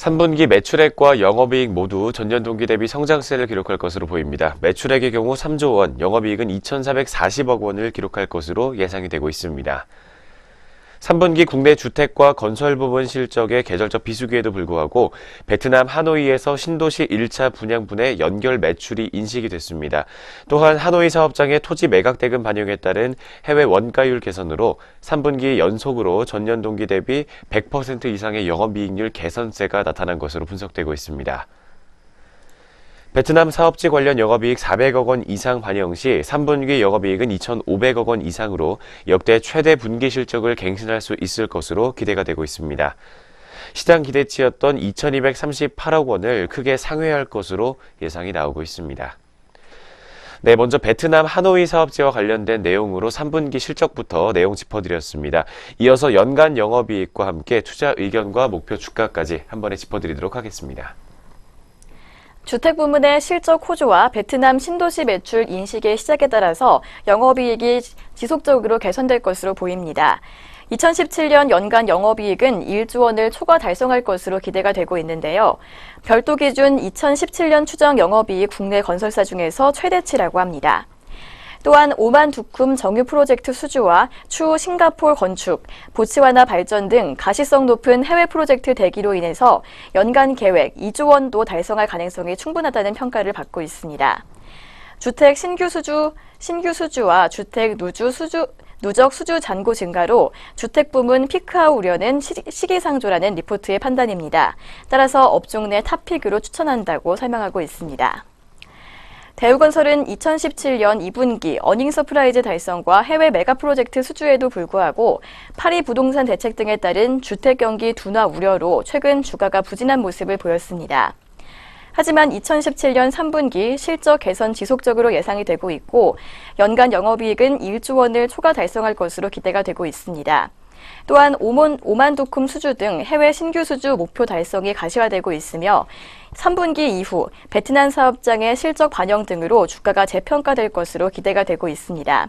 3분기 매출액과 영업이익 모두 전년 동기 대비 성장세를 기록할 것으로 보입니다. 매출액의 경우 3조 원, 영업이익은 2,440억 원을 기록할 것으로 예상이 되고 있습니다. 3분기 국내 주택과 건설 부분 실적의 계절적 비수기에도 불구하고 베트남 하노이에서 신도시 1차 분양분의 연결 매출이 인식이 됐습니다. 또한 하노이 사업장의 토지 매각 대금 반영에 따른 해외 원가율 개선으로 3분기 연속으로 전년 동기 대비 100% 이상의 영업이익률 개선세가 나타난 것으로 분석되고 있습니다. 베트남 사업지 관련 영업이익 400억 원 이상 반영 시 3분기 영업이익은 2,500억 원 이상으로 역대 최대 분기 실적을 갱신할 수 있을 것으로 기대가 되고 있습니다. 시장 기대치였던 2,238억 원을 크게 상회할 것으로 예상이 나오고 있습니다. 네, 먼저 베트남 하노이 사업지와 관련된 내용으로 3분기 실적부터 내용 짚어드렸습니다. 이어서 연간 영업이익과 함께 투자 의견과 목표 주가까지 한 번에 짚어드리도록 하겠습니다. 주택 부문의 실적 호조와 베트남 신도시 매출 인식의 시작에 따라서 영업이익이 지속적으로 개선될 것으로 보입니다. 2017년 연간 영업이익은 1조 원을 초과 달성할 것으로 기대가 되고 있는데요. 별도 기준 2017년 추정 영업이익 국내 건설사 중에서 최대치라고 합니다. 또한 오만 두쿰 정유 프로젝트 수주와 추후 싱가포르 건축, 보츠와나 발전 등 가시성 높은 해외 프로젝트 대기로 인해서 연간 계획 2조 원도 달성할 가능성이 충분하다는 평가를 받고 있습니다. 주택 신규 수주와 주택 누적 수주 잔고 증가로 주택 부문 피크아웃 우려는 시기상조라는 리포트의 판단입니다. 따라서 업종 내 탑픽으로 추천한다고 설명하고 있습니다. 대우건설은 2017년 2분기 어닝 서프라이즈 달성과 해외 메가 프로젝트 수주에도 불구하고 파리 부동산 대책 등에 따른 주택 경기 둔화 우려로 최근 주가가 부진한 모습을 보였습니다. 하지만 2017년 3분기 실적 개선 지속적으로 예상이 되고 있고 연간 영업이익은 1조 원을 초과 달성할 것으로 기대가 되고 있습니다. 또한 오만 두쿰 수주 등 해외 신규 수주 목표 달성이 가시화되고 있으며 3분기 이후 베트남 사업장의 실적 반영 등으로 주가가 재평가될 것으로 기대가 되고 있습니다.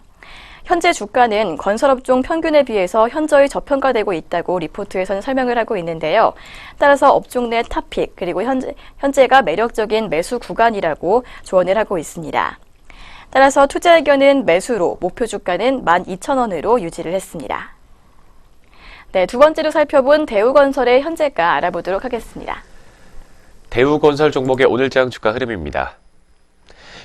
현재 주가는 건설업종 평균에 비해서 현저히 저평가되고 있다고 리포트에서는 설명을 하고 있는데요. 따라서 업종 내 탑픽 그리고 현재가 매력적인 매수 구간이라고 조언을 하고 있습니다. 따라서 투자 의견은 매수로 목표 주가는 12,000원으로 유지를 했습니다. 네, 두 번째로 살펴본 대우건설의 현재가 알아보도록 하겠습니다. 대우건설 종목의 오늘장 주가 흐름입니다.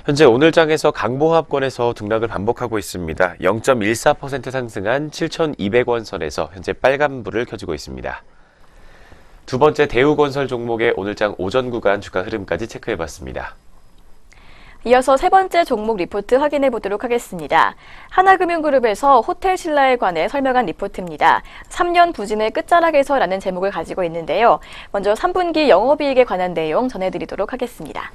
현재 오늘장에서 강보합권에서 등락을 반복하고 있습니다. 0.14% 상승한 7,200원 선에서 현재 빨간불을 켜지고 있습니다. 두 번째 대우건설 종목의 오늘장 오전 구간 주가 흐름까지 체크해봤습니다. 이어서 세 번째 종목 리포트 확인해 보도록 하겠습니다. 하나금융그룹에서 호텔신라에 관해 설명한 리포트입니다. 3년 부진의 끝자락에서라는 제목을 가지고 있는데요. 먼저 3분기 영업이익에 관한 내용 전해드리도록 하겠습니다.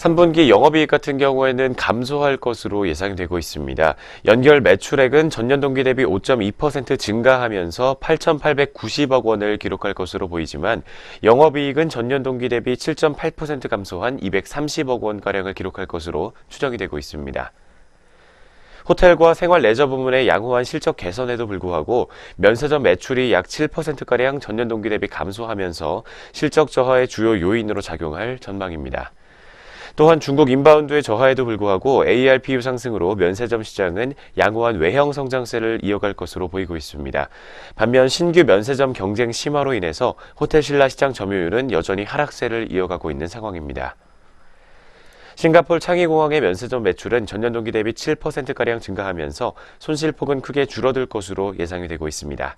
3분기 영업이익 같은 경우에는 감소할 것으로 예상되고 있습니다. 연결 매출액은 전년 동기 대비 5.2% 증가하면서 8,890억 원을 기록할 것으로 보이지만 영업이익은 전년 동기 대비 7.8% 감소한 230억 원가량을 기록할 것으로 추정이 되고 있습니다. 호텔과 생활 레저 부문의 양호한 실적 개선에도 불구하고 면세점 매출이 약 7%가량 전년 동기 대비 감소하면서 실적 저하의 주요 요인으로 작용할 전망입니다. 또한 중국 인바운드의 저하에도 불구하고 ARPU 상승으로 면세점 시장은 양호한 외형 성장세를 이어갈 것으로 보이고 있습니다. 반면 신규 면세점 경쟁 심화로 인해서 호텔 신라 시장 점유율은 여전히 하락세를 이어가고 있는 상황입니다. 싱가포르 창의공항의 면세점 매출은 전년 동기 대비 7%가량 증가하면서 손실폭은 크게 줄어들 것으로 예상이 되고 있습니다.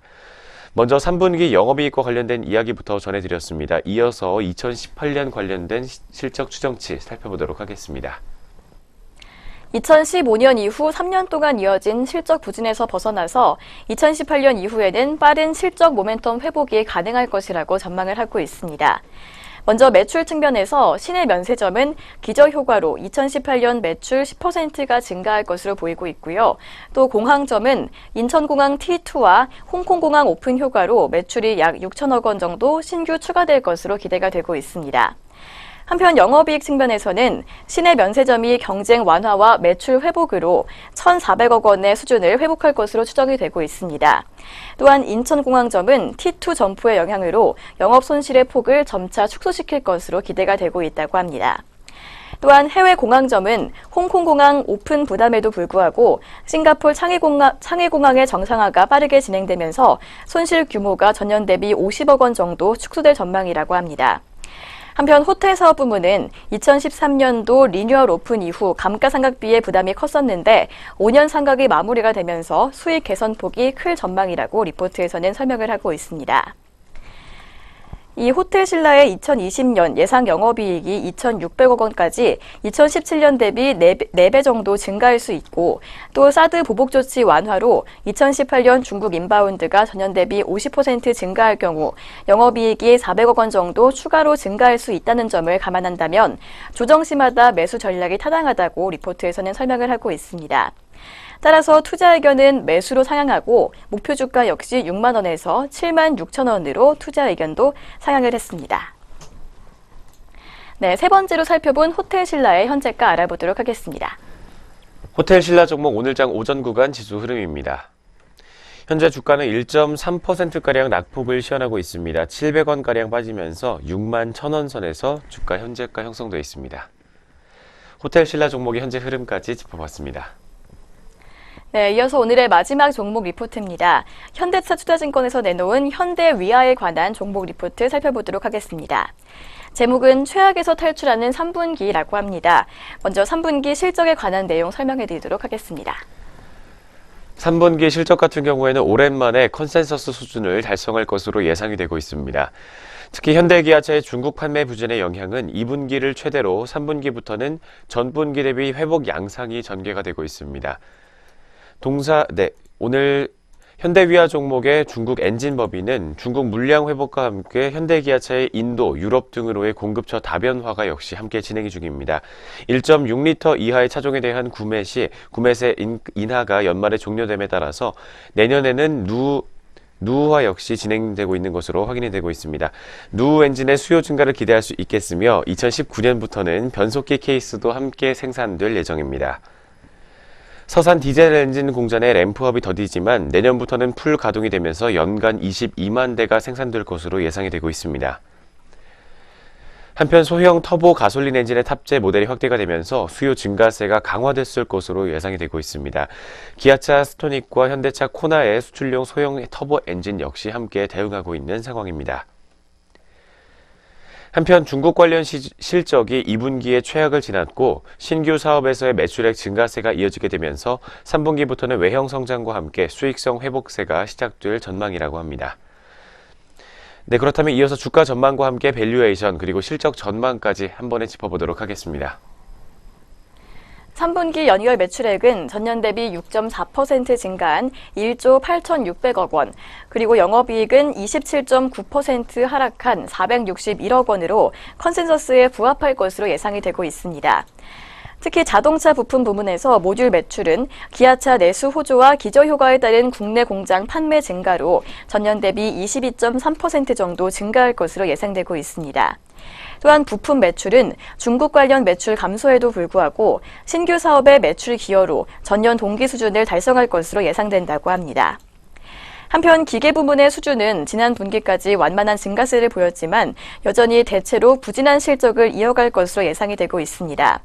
먼저 3분기 영업이익과 관련된 이야기부터 전해드렸습니다. 이어서 2018년 관련된 실적 추정치 살펴보도록 하겠습니다. 2015년 이후 3년 동안 이어진 실적 부진에서 벗어나서 2018년 이후에는 빠른 실적 모멘텀 회복이 가능할 것이라고 전망을 하고 있습니다. 먼저 매출 측면에서 시내 면세점은 기저효과로 2018년 매출 10%가 증가할 것으로 보이고 있고요. 또 공항점은 인천공항 T2와 홍콩공항 오픈 효과로 매출이 약 6천억 원 정도 신규 추가될 것으로 기대가 되고 있습니다. 한편 영업이익 측면에서는 시내 면세점이 경쟁 완화와 매출 회복으로 1,400억 원의 수준을 회복할 것으로 추정이 되고 있습니다. 또한 인천공항점은 T2 점포의 영향으로 영업 손실의 폭을 점차 축소시킬 것으로 기대가 되고 있다고 합니다. 또한 해외 공항점은 홍콩공항 오픈 부담에도 불구하고 싱가포르 창의공항의 정상화가 빠르게 진행되면서 손실 규모가 전년 대비 50억 원 정도 축소될 전망이라고 합니다. 한편 호텔 사업 부문은 2013년도 리뉴얼 오픈 이후 감가상각비의 부담이 컸었는데 5년 상각이 마무리가 되면서 수익 개선폭이 클 전망이라고 리포트에서는 설명을 하고 있습니다. 이 호텔 신라의 2020년 예상 영업이익이 2,600억 원까지 2017년 대비 4배 정도 증가할 수 있고 또 사드 보복 조치 완화로 2018년 중국 인바운드가 전년 대비 50% 증가할 경우 영업이익이 400억 원 정도 추가로 증가할 수 있다는 점을 감안한다면 조정시마다 매수 전략이 타당하다고 리포트에서는 설명을 하고 있습니다. 따라서 투자 의견은 매수로 상향하고 목표 주가 역시 6만 원에서 7만 6천 원으로 투자 의견도 상향을 했습니다. 네, 세 번째로 살펴본 호텔 신라의 현재가 알아보도록 하겠습니다. 호텔 신라 종목 오늘장 오전 구간 지수 흐름입니다. 현재 주가는 1.3%가량 낙폭을 시현하고 있습니다. 700원가량 빠지면서 6만 1,000원 선에서 주가 현재가 형성되어 있습니다. 호텔 신라 종목의 현재 흐름까지 짚어봤습니다. 네, 이어서 오늘의 마지막 종목 리포트입니다. 현대차 투자증권에서 내놓은 현대위아에 관한 종목 리포트 살펴보도록 하겠습니다. 제목은 최악에서 탈출하는 3분기라고 합니다. 먼저 3분기 실적에 관한 내용 설명해 드리도록 하겠습니다. 3분기 실적 같은 경우에는 오랜만에 컨센서스 수준을 달성할 것으로 예상이 되고 있습니다. 특히 현대기아차의 중국 판매 부진의 영향은 2분기를 최대로 3분기부터는 전분기 대비 회복 양상이 전개가 되고 있습니다. 오늘 현대위아 종목의 중국 엔진법인은 중국 물량 회복과 함께 현대기아차의 인도, 유럽 등으로의 공급처 다변화가 역시 함께 진행 중입니다. 1.6리터 이하의 차종에 대한 구매세 인하가 연말에 종료됨에 따라서 내년에는 누우화 역시 진행되고 있는 것으로 확인이 되고 있습니다. 누우 엔진의 수요 증가를 기대할 수 있겠으며 2019년부터는 변속기 케이스도 함께 생산될 예정입니다. 서산 디젤 엔진 공장의 램프업이 더디지만 내년부터는 풀 가동이 되면서 연간 22만 대가 생산될 것으로 예상이 되고 있습니다. 한편 소형 터보 가솔린 엔진의 탑재 모델이 확대가 되면서 수요 증가세가 강화됐을 것으로 예상이 되고 있습니다. 기아차 스토닉과 현대차 코나의 수출용 소형 터보 엔진 역시 함께 대응하고 있는 상황입니다. 한편 중국 관련 실적이 2분기에 최악을 지났고 신규 사업에서의 매출액 증가세가 이어지게 되면서 3분기부터는 외형 성장과 함께 수익성 회복세가 시작될 전망이라고 합니다. 네, 그렇다면 이어서 주가 전망과 함께 밸류에이션 그리고 실적 전망까지 한 번에 짚어보도록 하겠습니다. 3분기 연이월 매출액은 전년 대비 6.4% 증가한 1조 8,600억 원, 그리고 영업이익은 27.9% 하락한 461억 원으로 컨센서스에 부합할 것으로 예상이 되고 있습니다. 특히 자동차 부품 부문에서 모듈 매출은 기아차 내수 호조와 기저 효과에 따른 국내 공장 판매 증가로 전년 대비 22.3% 정도 증가할 것으로 예상되고 있습니다. 또한 부품 매출은 중국 관련 매출 감소에도 불구하고 신규 사업의 매출 기여로 전년 동기 수준을 달성할 것으로 예상된다고 합니다. 한편 기계 부문의 수준은 지난 분기까지 완만한 증가세를 보였지만 여전히 대체로 부진한 실적을 이어갈 것으로 예상이 되고 있습니다.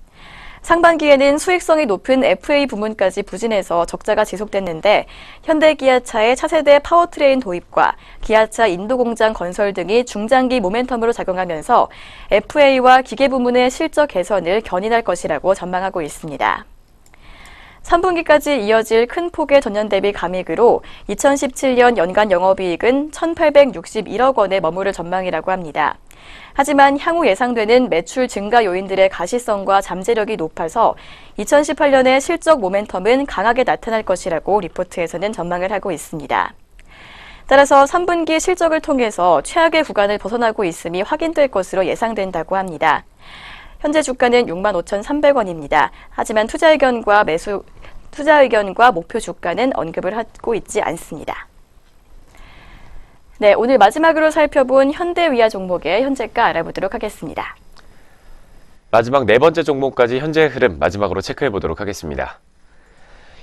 상반기에는 수익성이 높은 FA 부문까지 부진해서 적자가 지속됐는데 현대기아차의 차세대 파워트레인 도입과 기아차 인도 공장 건설 등이 중장기 모멘텀으로 작용하면서 FA와 기계 부문의 실적 개선을 견인할 것이라고 전망하고 있습니다. 3분기까지 이어질 큰 폭의 전년 대비 감익으로 2017년 연간 영업이익은 1,861억 원에 머무를 전망이라고 합니다. 하지만 향후 예상되는 매출 증가 요인들의 가시성과 잠재력이 높아서 2018년의 실적 모멘텀은 강하게 나타날 것이라고 리포트에서는 전망을 하고 있습니다. 따라서 3분기 실적을 통해서 최악의 구간을 벗어나고 있음이 확인될 것으로 예상된다고 합니다. 현재 주가는 65,300원입니다. 하지만 투자 의견과 목표 주가는 언급을 하고 있지 않습니다. 네, 오늘 마지막으로 살펴본 현대위아 종목의 현재가 알아보도록 하겠습니다. 마지막 네 번째 종목까지 현재 흐름 마지막으로 체크해 보도록 하겠습니다.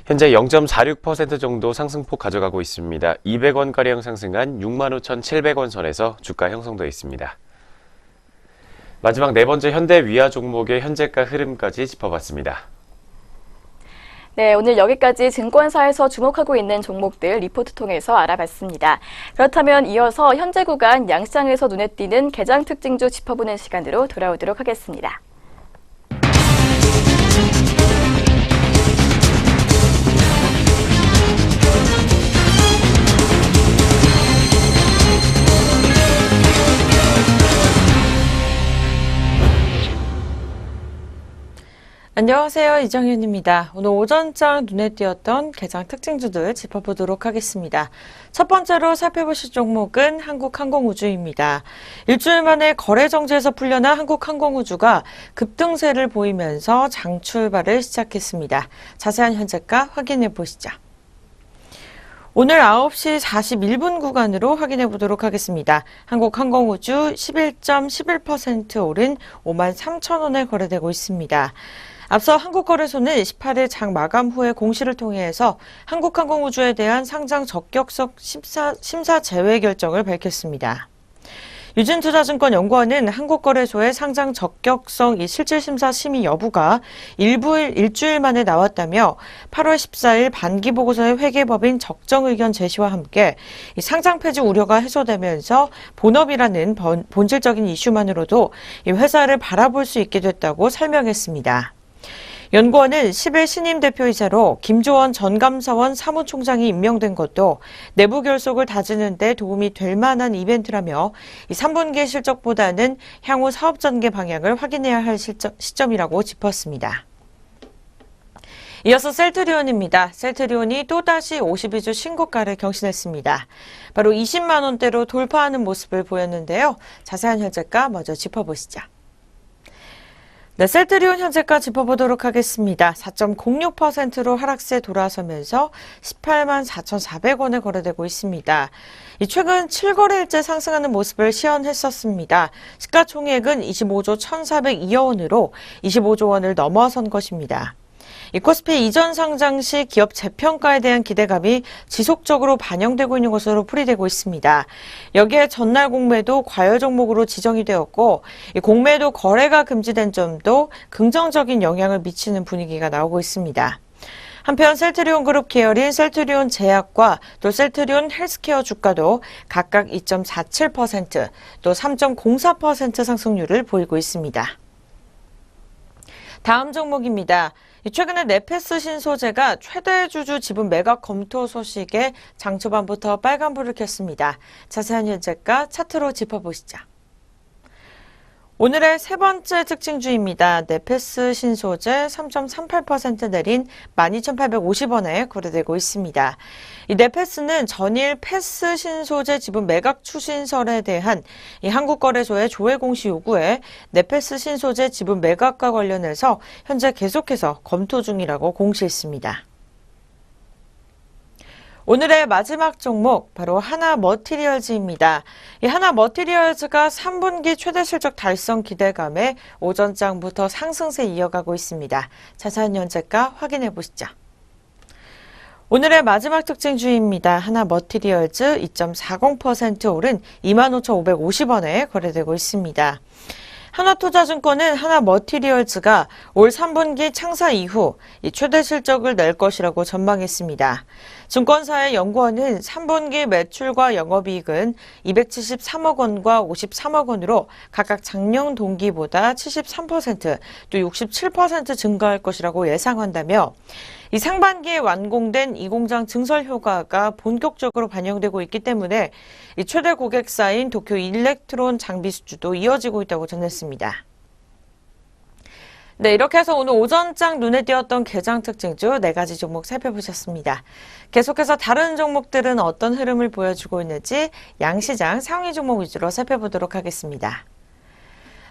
현재 0.46% 정도 상승폭 가져가고 있습니다. 200원가량 상승한 65,700원 선에서 주가 형성되어 있습니다. 마지막 네 번째 현대위아 종목의 현재가 흐름까지 짚어봤습니다. 네, 오늘 여기까지 증권사에서 주목하고 있는 종목들 리포트 통해서 알아봤습니다. 그렇다면 이어서 현재 구간 양시장에서 눈에 띄는 개장 특징주 짚어보는 시간으로 돌아오도록 하겠습니다. 안녕하세요. 이정현입니다. 오늘 오전장 눈에 띄었던 개장 특징주들 짚어보도록 하겠습니다. 첫 번째로 살펴보실 종목은 한국항공우주입니다. 일주일 만에 거래 정지에서 풀려난 한국항공우주가 급등세를 보이면서 장 출발을 시작했습니다. 자세한 현재가 확인해 보시죠. 오늘 9시 41분 구간으로 확인해 보도록 하겠습니다. 한국항공우주 11.11% 오른 53,000원에 거래되고 있습니다. 앞서 한국거래소는 18일 장 마감 후에 공시를 통해서 한국항공우주에 대한 상장 적격성 심사 제외 결정을 밝혔습니다. 유진투자증권 연구원은 한국거래소의 상장 적격성 실질심사 심의 여부가 일주일 만에 나왔다며 8월 14일 반기보고서의 회계법인 적정 의견 제시와 함께 상장 폐지 우려가 해소되면서 본업이라는 본질적인 이슈만으로도 회사를 바라볼 수 있게 됐다고 설명했습니다. 연구원은 10일 신임 대표이사로 김조원 전 감사원 사무총장이 임명된 것도 내부 결속을 다지는 데 도움이 될 만한 이벤트라며 3분기 실적보다는 향후 사업 전개 방향을 확인해야 할 시점이라고 짚었습니다. 이어서 셀트리온입니다. 셀트리온이 또다시 52주 신고가를 경신했습니다. 바로 20만 원대로 돌파하는 모습을 보였는데요. 자세한 현재가 먼저 짚어보시죠. 네, 셀트리온 현재가 짚어보도록 하겠습니다. 4.06%로 하락세 돌아서면서 18만 4,400원에 거래되고 있습니다. 최근 7거래일째 상승하는 모습을 시현했었습니다. 시가총액은 25조 1,402억 원으로 25조 원을 넘어선 것입니다. 코스피 이전 상장 시 기업 재평가에 대한 기대감이 지속적으로 반영되고 있는 것으로 풀이되고 있습니다. 여기에 전날 공매도 과열 종목으로 지정이 되었고 공매도 거래가 금지된 점도 긍정적인 영향을 미치는 분위기가 나오고 있습니다. 한편 셀트리온 그룹 계열인 셀트리온 제약과 또 셀트리온 헬스케어 주가도 각각 2.47%, 또 3.04% 상승률을 보이고 있습니다. 다음 종목입니다. 최근에 네페스 신소재가 최대 주주 지분 매각 검토 소식에 장 초반부터 빨간불을 켰습니다. 자세한 현재가 차트로 짚어보시죠. 오늘의 세 번째 특징주입니다. 네페스 신소재 3.38% 내린 12,850원에 거래되고 있습니다. 이 네페스는 전일 패스 신소재 지분 매각 추진설에 대한 이 한국거래소의 조회 공시 요구에 네페스 신소재 지분 매각과 관련해서 현재 계속해서 검토 중이라고 공시했습니다. 오늘의 마지막 종목 바로 하나머티리얼즈입니다. 이 하나머티리얼즈가 3분기 최대 실적 달성 기대감에 오전장부터 상승세 이어가고 있습니다. 자세한 현재가 확인해 보시죠. 오늘의 마지막 특징주입니다. 하나머티리얼즈 2.40% 오른 25,550원에 거래되고 있습니다. 하나투자증권은 하나머티리얼즈가 올 3분기 창사 이후 최대 실적을 낼 것이라고 전망했습니다. 증권사의 연구원은 3분기 매출과 영업이익은 273억 원과 53억 원으로 각각 작년 동기보다 73%, 또 67% 증가할 것이라고 예상한다며 이 상반기에 완공된 이 공장 증설 효과가 본격적으로 반영되고 있기 때문에 이 최대 고객사인 도쿄 일렉트론 장비 수주도 이어지고 있다고 전했습니다. 네, 이렇게 해서 오늘 오전장 눈에 띄었던 개장 특징주 4가지 종목 살펴보셨습니다. 계속해서 다른 종목들은 어떤 흐름을 보여주고 있는지 양시장 상위 종목 위주로 살펴보도록 하겠습니다.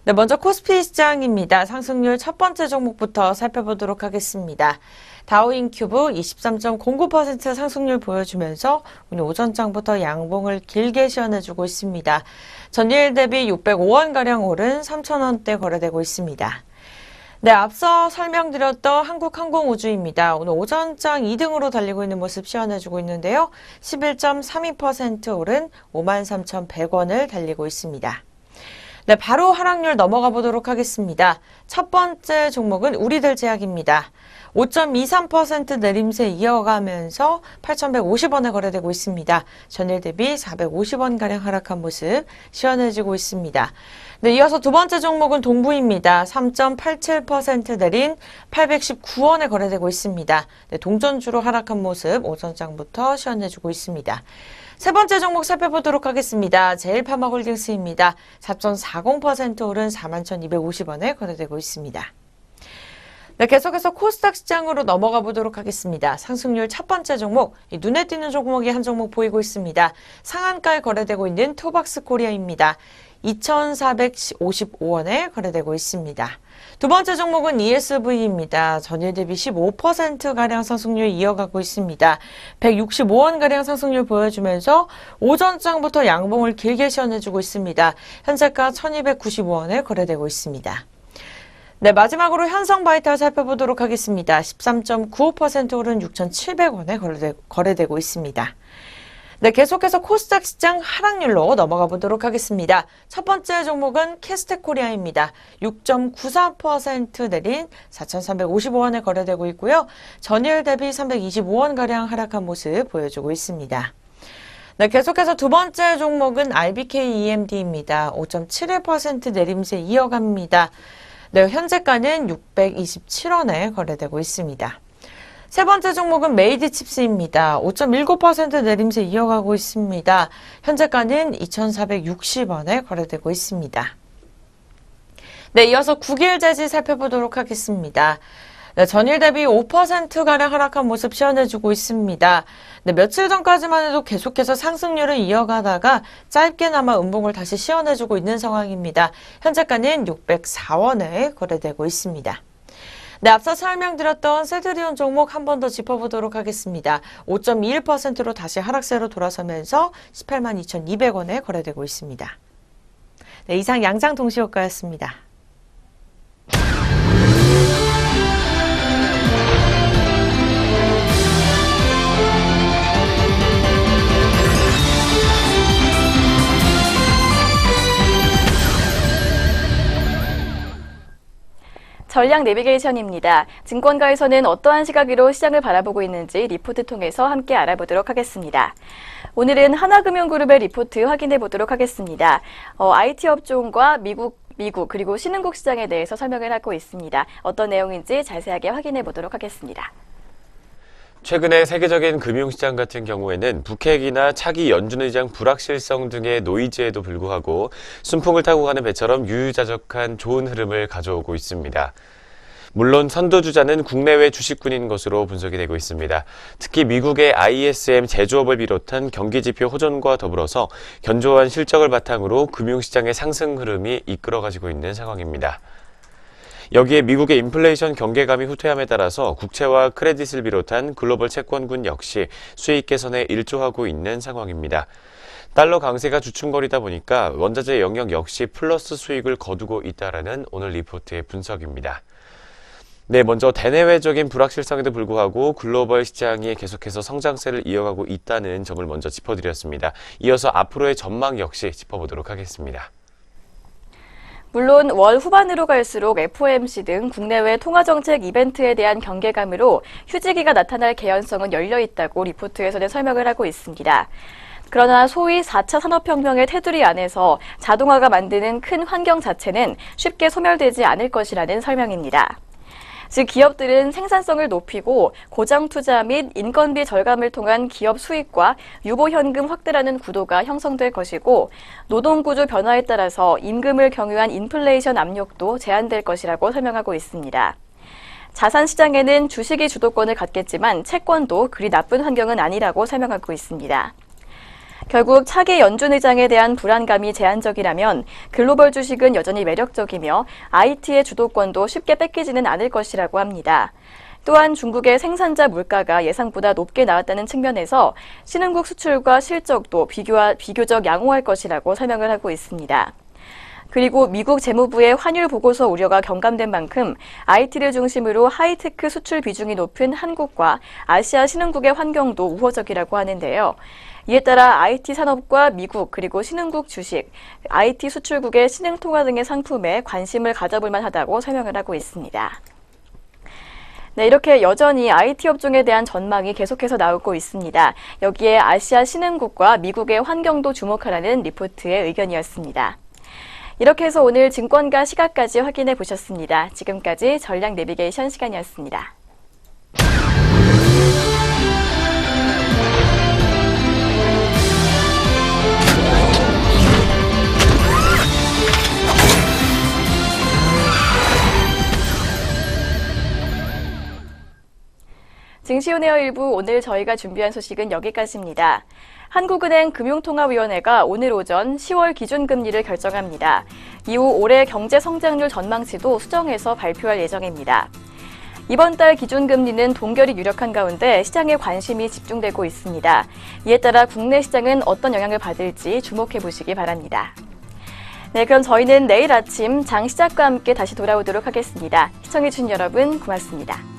네, 먼저 코스피 시장입니다. 상승률 첫 번째 종목부터 살펴보도록 하겠습니다. 다우인큐브 23.09% 상승률 보여주면서 오늘 오전장부터 양봉을 길게 시연해주고 있습니다. 전일 대비 605원가량 오른 3,000원대 거래되고 있습니다. 네, 앞서 설명드렸던 한국항공우주입니다. 오늘 오전장 2등으로 달리고 있는 모습 시연해주고 있는데요. 11.32% 오른 53,100원을 달리고 있습니다. 네, 바로 하락률 넘어가 보도록 하겠습니다. 첫 번째 종목은 우리들 제약입니다. 5.23% 내림세 이어가면서 8,150원에 거래되고 있습니다. 전일 대비 450원가량 하락한 모습 시원해지고 있습니다. 네, 이어서 두 번째 종목은 동부입니다. 3.87% 내린 819원에 거래되고 있습니다. 네, 동전주로 하락한 모습 오전장부터 시원해지고 있습니다. 세 번째 종목 살펴보도록 하겠습니다. 제일파마홀딩스입니다. 4.40% 오른 41,250원에 거래되고 있습니다. 네, 계속해서 코스닥 시장으로 넘어가 보도록 하겠습니다. 상승률 첫 번째 종목, 눈에 띄는 종목이 한 종목 보이고 있습니다. 상한가에 거래되고 있는 투박스 코리아입니다. 2,455원에 거래되고 있습니다. 두 번째 종목은 ESV입니다. 전일 대비 15%가량 상승률 이어가고 있습니다. 165원가량 상승률 보여주면서 오전장부터 양봉을 길게 시연해주고 있습니다. 현재가 1,295원에 거래되고 있습니다. 네, 마지막으로 현성바이탈 살펴보도록 하겠습니다. 13.95% 오른 6,700원에 거래되고 있습니다. 네, 계속해서 코스닥 시장 하락률로 넘어가 보도록 하겠습니다. 첫 번째 종목은 캐스텍코리아입니다. 6.94% 내린 4,355원에 거래되고 있고요. 전일 대비 325원가량 하락한 모습 보여주고 있습니다. 네, 계속해서 두 번째 종목은 RBKEMD입니다. 5.71% 내림세 이어갑니다. 네, 현재가는 627원에 거래되고 있습니다. 세 번째 종목은 메이드칩스입니다. 5.19% 내림세 이어가고 있습니다. 현재가는 2,460원에 거래되고 있습니다. 네, 이어서 국일재지 살펴보도록 하겠습니다. 네, 전일 대비 5%가량 하락한 모습 시연해주고 있습니다. 네, 며칠 전까지만 해도 계속해서 상승률을 이어가다가 짧게나마 음봉을 다시 시연해주고 있는 상황입니다. 현재가는 604원에 거래되고 있습니다. 네, 앞서 설명드렸던 세드리온 종목 한 번 더 짚어보도록 하겠습니다. 5.21%로 다시 하락세로 돌아서면서 182,200원에 거래되고 있습니다. 네, 이상 양장 동시효과였습니다. 전략 내비게이션입니다. 증권가에서는 어떠한 시각으로 시장을 바라보고 있는지 리포트 통해서 함께 알아보도록 하겠습니다. 오늘은 하나금융그룹의 리포트 확인해 보도록 하겠습니다. IT 업종과 미국 그리고 신흥국 시장에 대해서 설명을 하고 있습니다. 어떤 내용인지 자세하게 확인해 보도록 하겠습니다. 최근에 세계적인 금융시장 같은 경우에는 북핵이나 차기 연준의장 불확실성 등의 노이즈에도 불구하고 순풍을 타고 가는 배처럼 유유자적한 좋은 흐름을 가져오고 있습니다. 물론 선두주자는 국내외 주식군인 것으로 분석이 되고 있습니다. 특히 미국의 ISM 제조업을 비롯한 경기지표 호전과 더불어서 견조한 실적을 바탕으로 금융시장의 상승 흐름이 이끌어가지고 있는 상황입니다. 여기에 미국의 인플레이션 경계감이 후퇴함에 따라서 국채와 크레딧을 비롯한 글로벌 채권군 역시 수익 개선에 일조하고 있는 상황입니다. 달러 강세가 주춤거리다 보니까 원자재 영역 역시 플러스 수익을 거두고 있다라는 오늘 리포트의 분석입니다. 네, 먼저 대내외적인 불확실성에도 불구하고 글로벌 시장이 계속해서 성장세를 이어가고 있다는 점을 먼저 짚어드렸습니다. 이어서 앞으로의 전망 역시 짚어보도록 하겠습니다. 물론 월 후반으로 갈수록 FOMC 등 국내외 통화정책 이벤트에 대한 경계감으로 휴지기가 나타날 개연성은 열려있다고 리포트에서는 설명을 하고 있습니다. 그러나 소위 4차 산업혁명의 테두리 안에서 자동화가 만드는 큰 환경 자체는 쉽게 소멸되지 않을 것이라는 설명입니다. 즉 기업들은 생산성을 높이고 고정 투자 및 인건비 절감을 통한 기업 수익과 유보현금 확대라는 구도가 형성될 것이고 노동구조 변화에 따라서 임금을 경유한 인플레이션 압력도 제한될 것이라고 설명하고 있습니다. 자산시장에는 주식이 주도권을 갖겠지만 채권도 그리 나쁜 환경은 아니라고 설명하고 있습니다. 결국 차기 연준 의장에 대한 불안감이 제한적이라면 글로벌 주식은 여전히 매력적이며 IT의 주도권도 쉽게 뺏기지는 않을 것이라고 합니다. 또한 중국의 생산자 물가가 예상보다 높게 나왔다는 측면에서 신흥국 수출과 실적도 비교적 양호할 것이라고 설명을 하고 있습니다. 그리고 미국 재무부의 환율 보고서 우려가 경감된 만큼 IT를 중심으로 하이테크 수출 비중이 높은 한국과 아시아 신흥국의 환경도 우호적이라고 하는데요. 이에 따라 IT 산업과 미국 그리고 신흥국 주식, IT 수출국의 신흥통화 등의 상품에 관심을 가져볼 만하다고 설명을 하고 있습니다. 네, 이렇게 여전히 IT 업종에 대한 전망이 계속해서 나오고 있습니다. 여기에 아시아 신흥국과 미국의 환경도 주목하라는 리포트의 의견이었습니다. 이렇게 해서 오늘 증권가 시각까지 확인해 보셨습니다. 지금까지 전략 내비게이션 시간이었습니다. 증시온에어 일부 오늘 저희가 준비한 소식은 여기까지입니다. 한국은행 금융통화위원회가 오늘 오전 10월 기준금리를 결정합니다. 이후 올해 경제 성장률 전망치도 수정해서 발표할 예정입니다. 이번 달 기준금리는 동결이 유력한 가운데 시장에 관심이 집중되고 있습니다. 이에 따라 국내 시장은 어떤 영향을 받을지 주목해 보시기 바랍니다. 네, 그럼 저희는 내일 아침 장 시작과 함께 다시 돌아오도록 하겠습니다. 시청해주신 여러분 고맙습니다.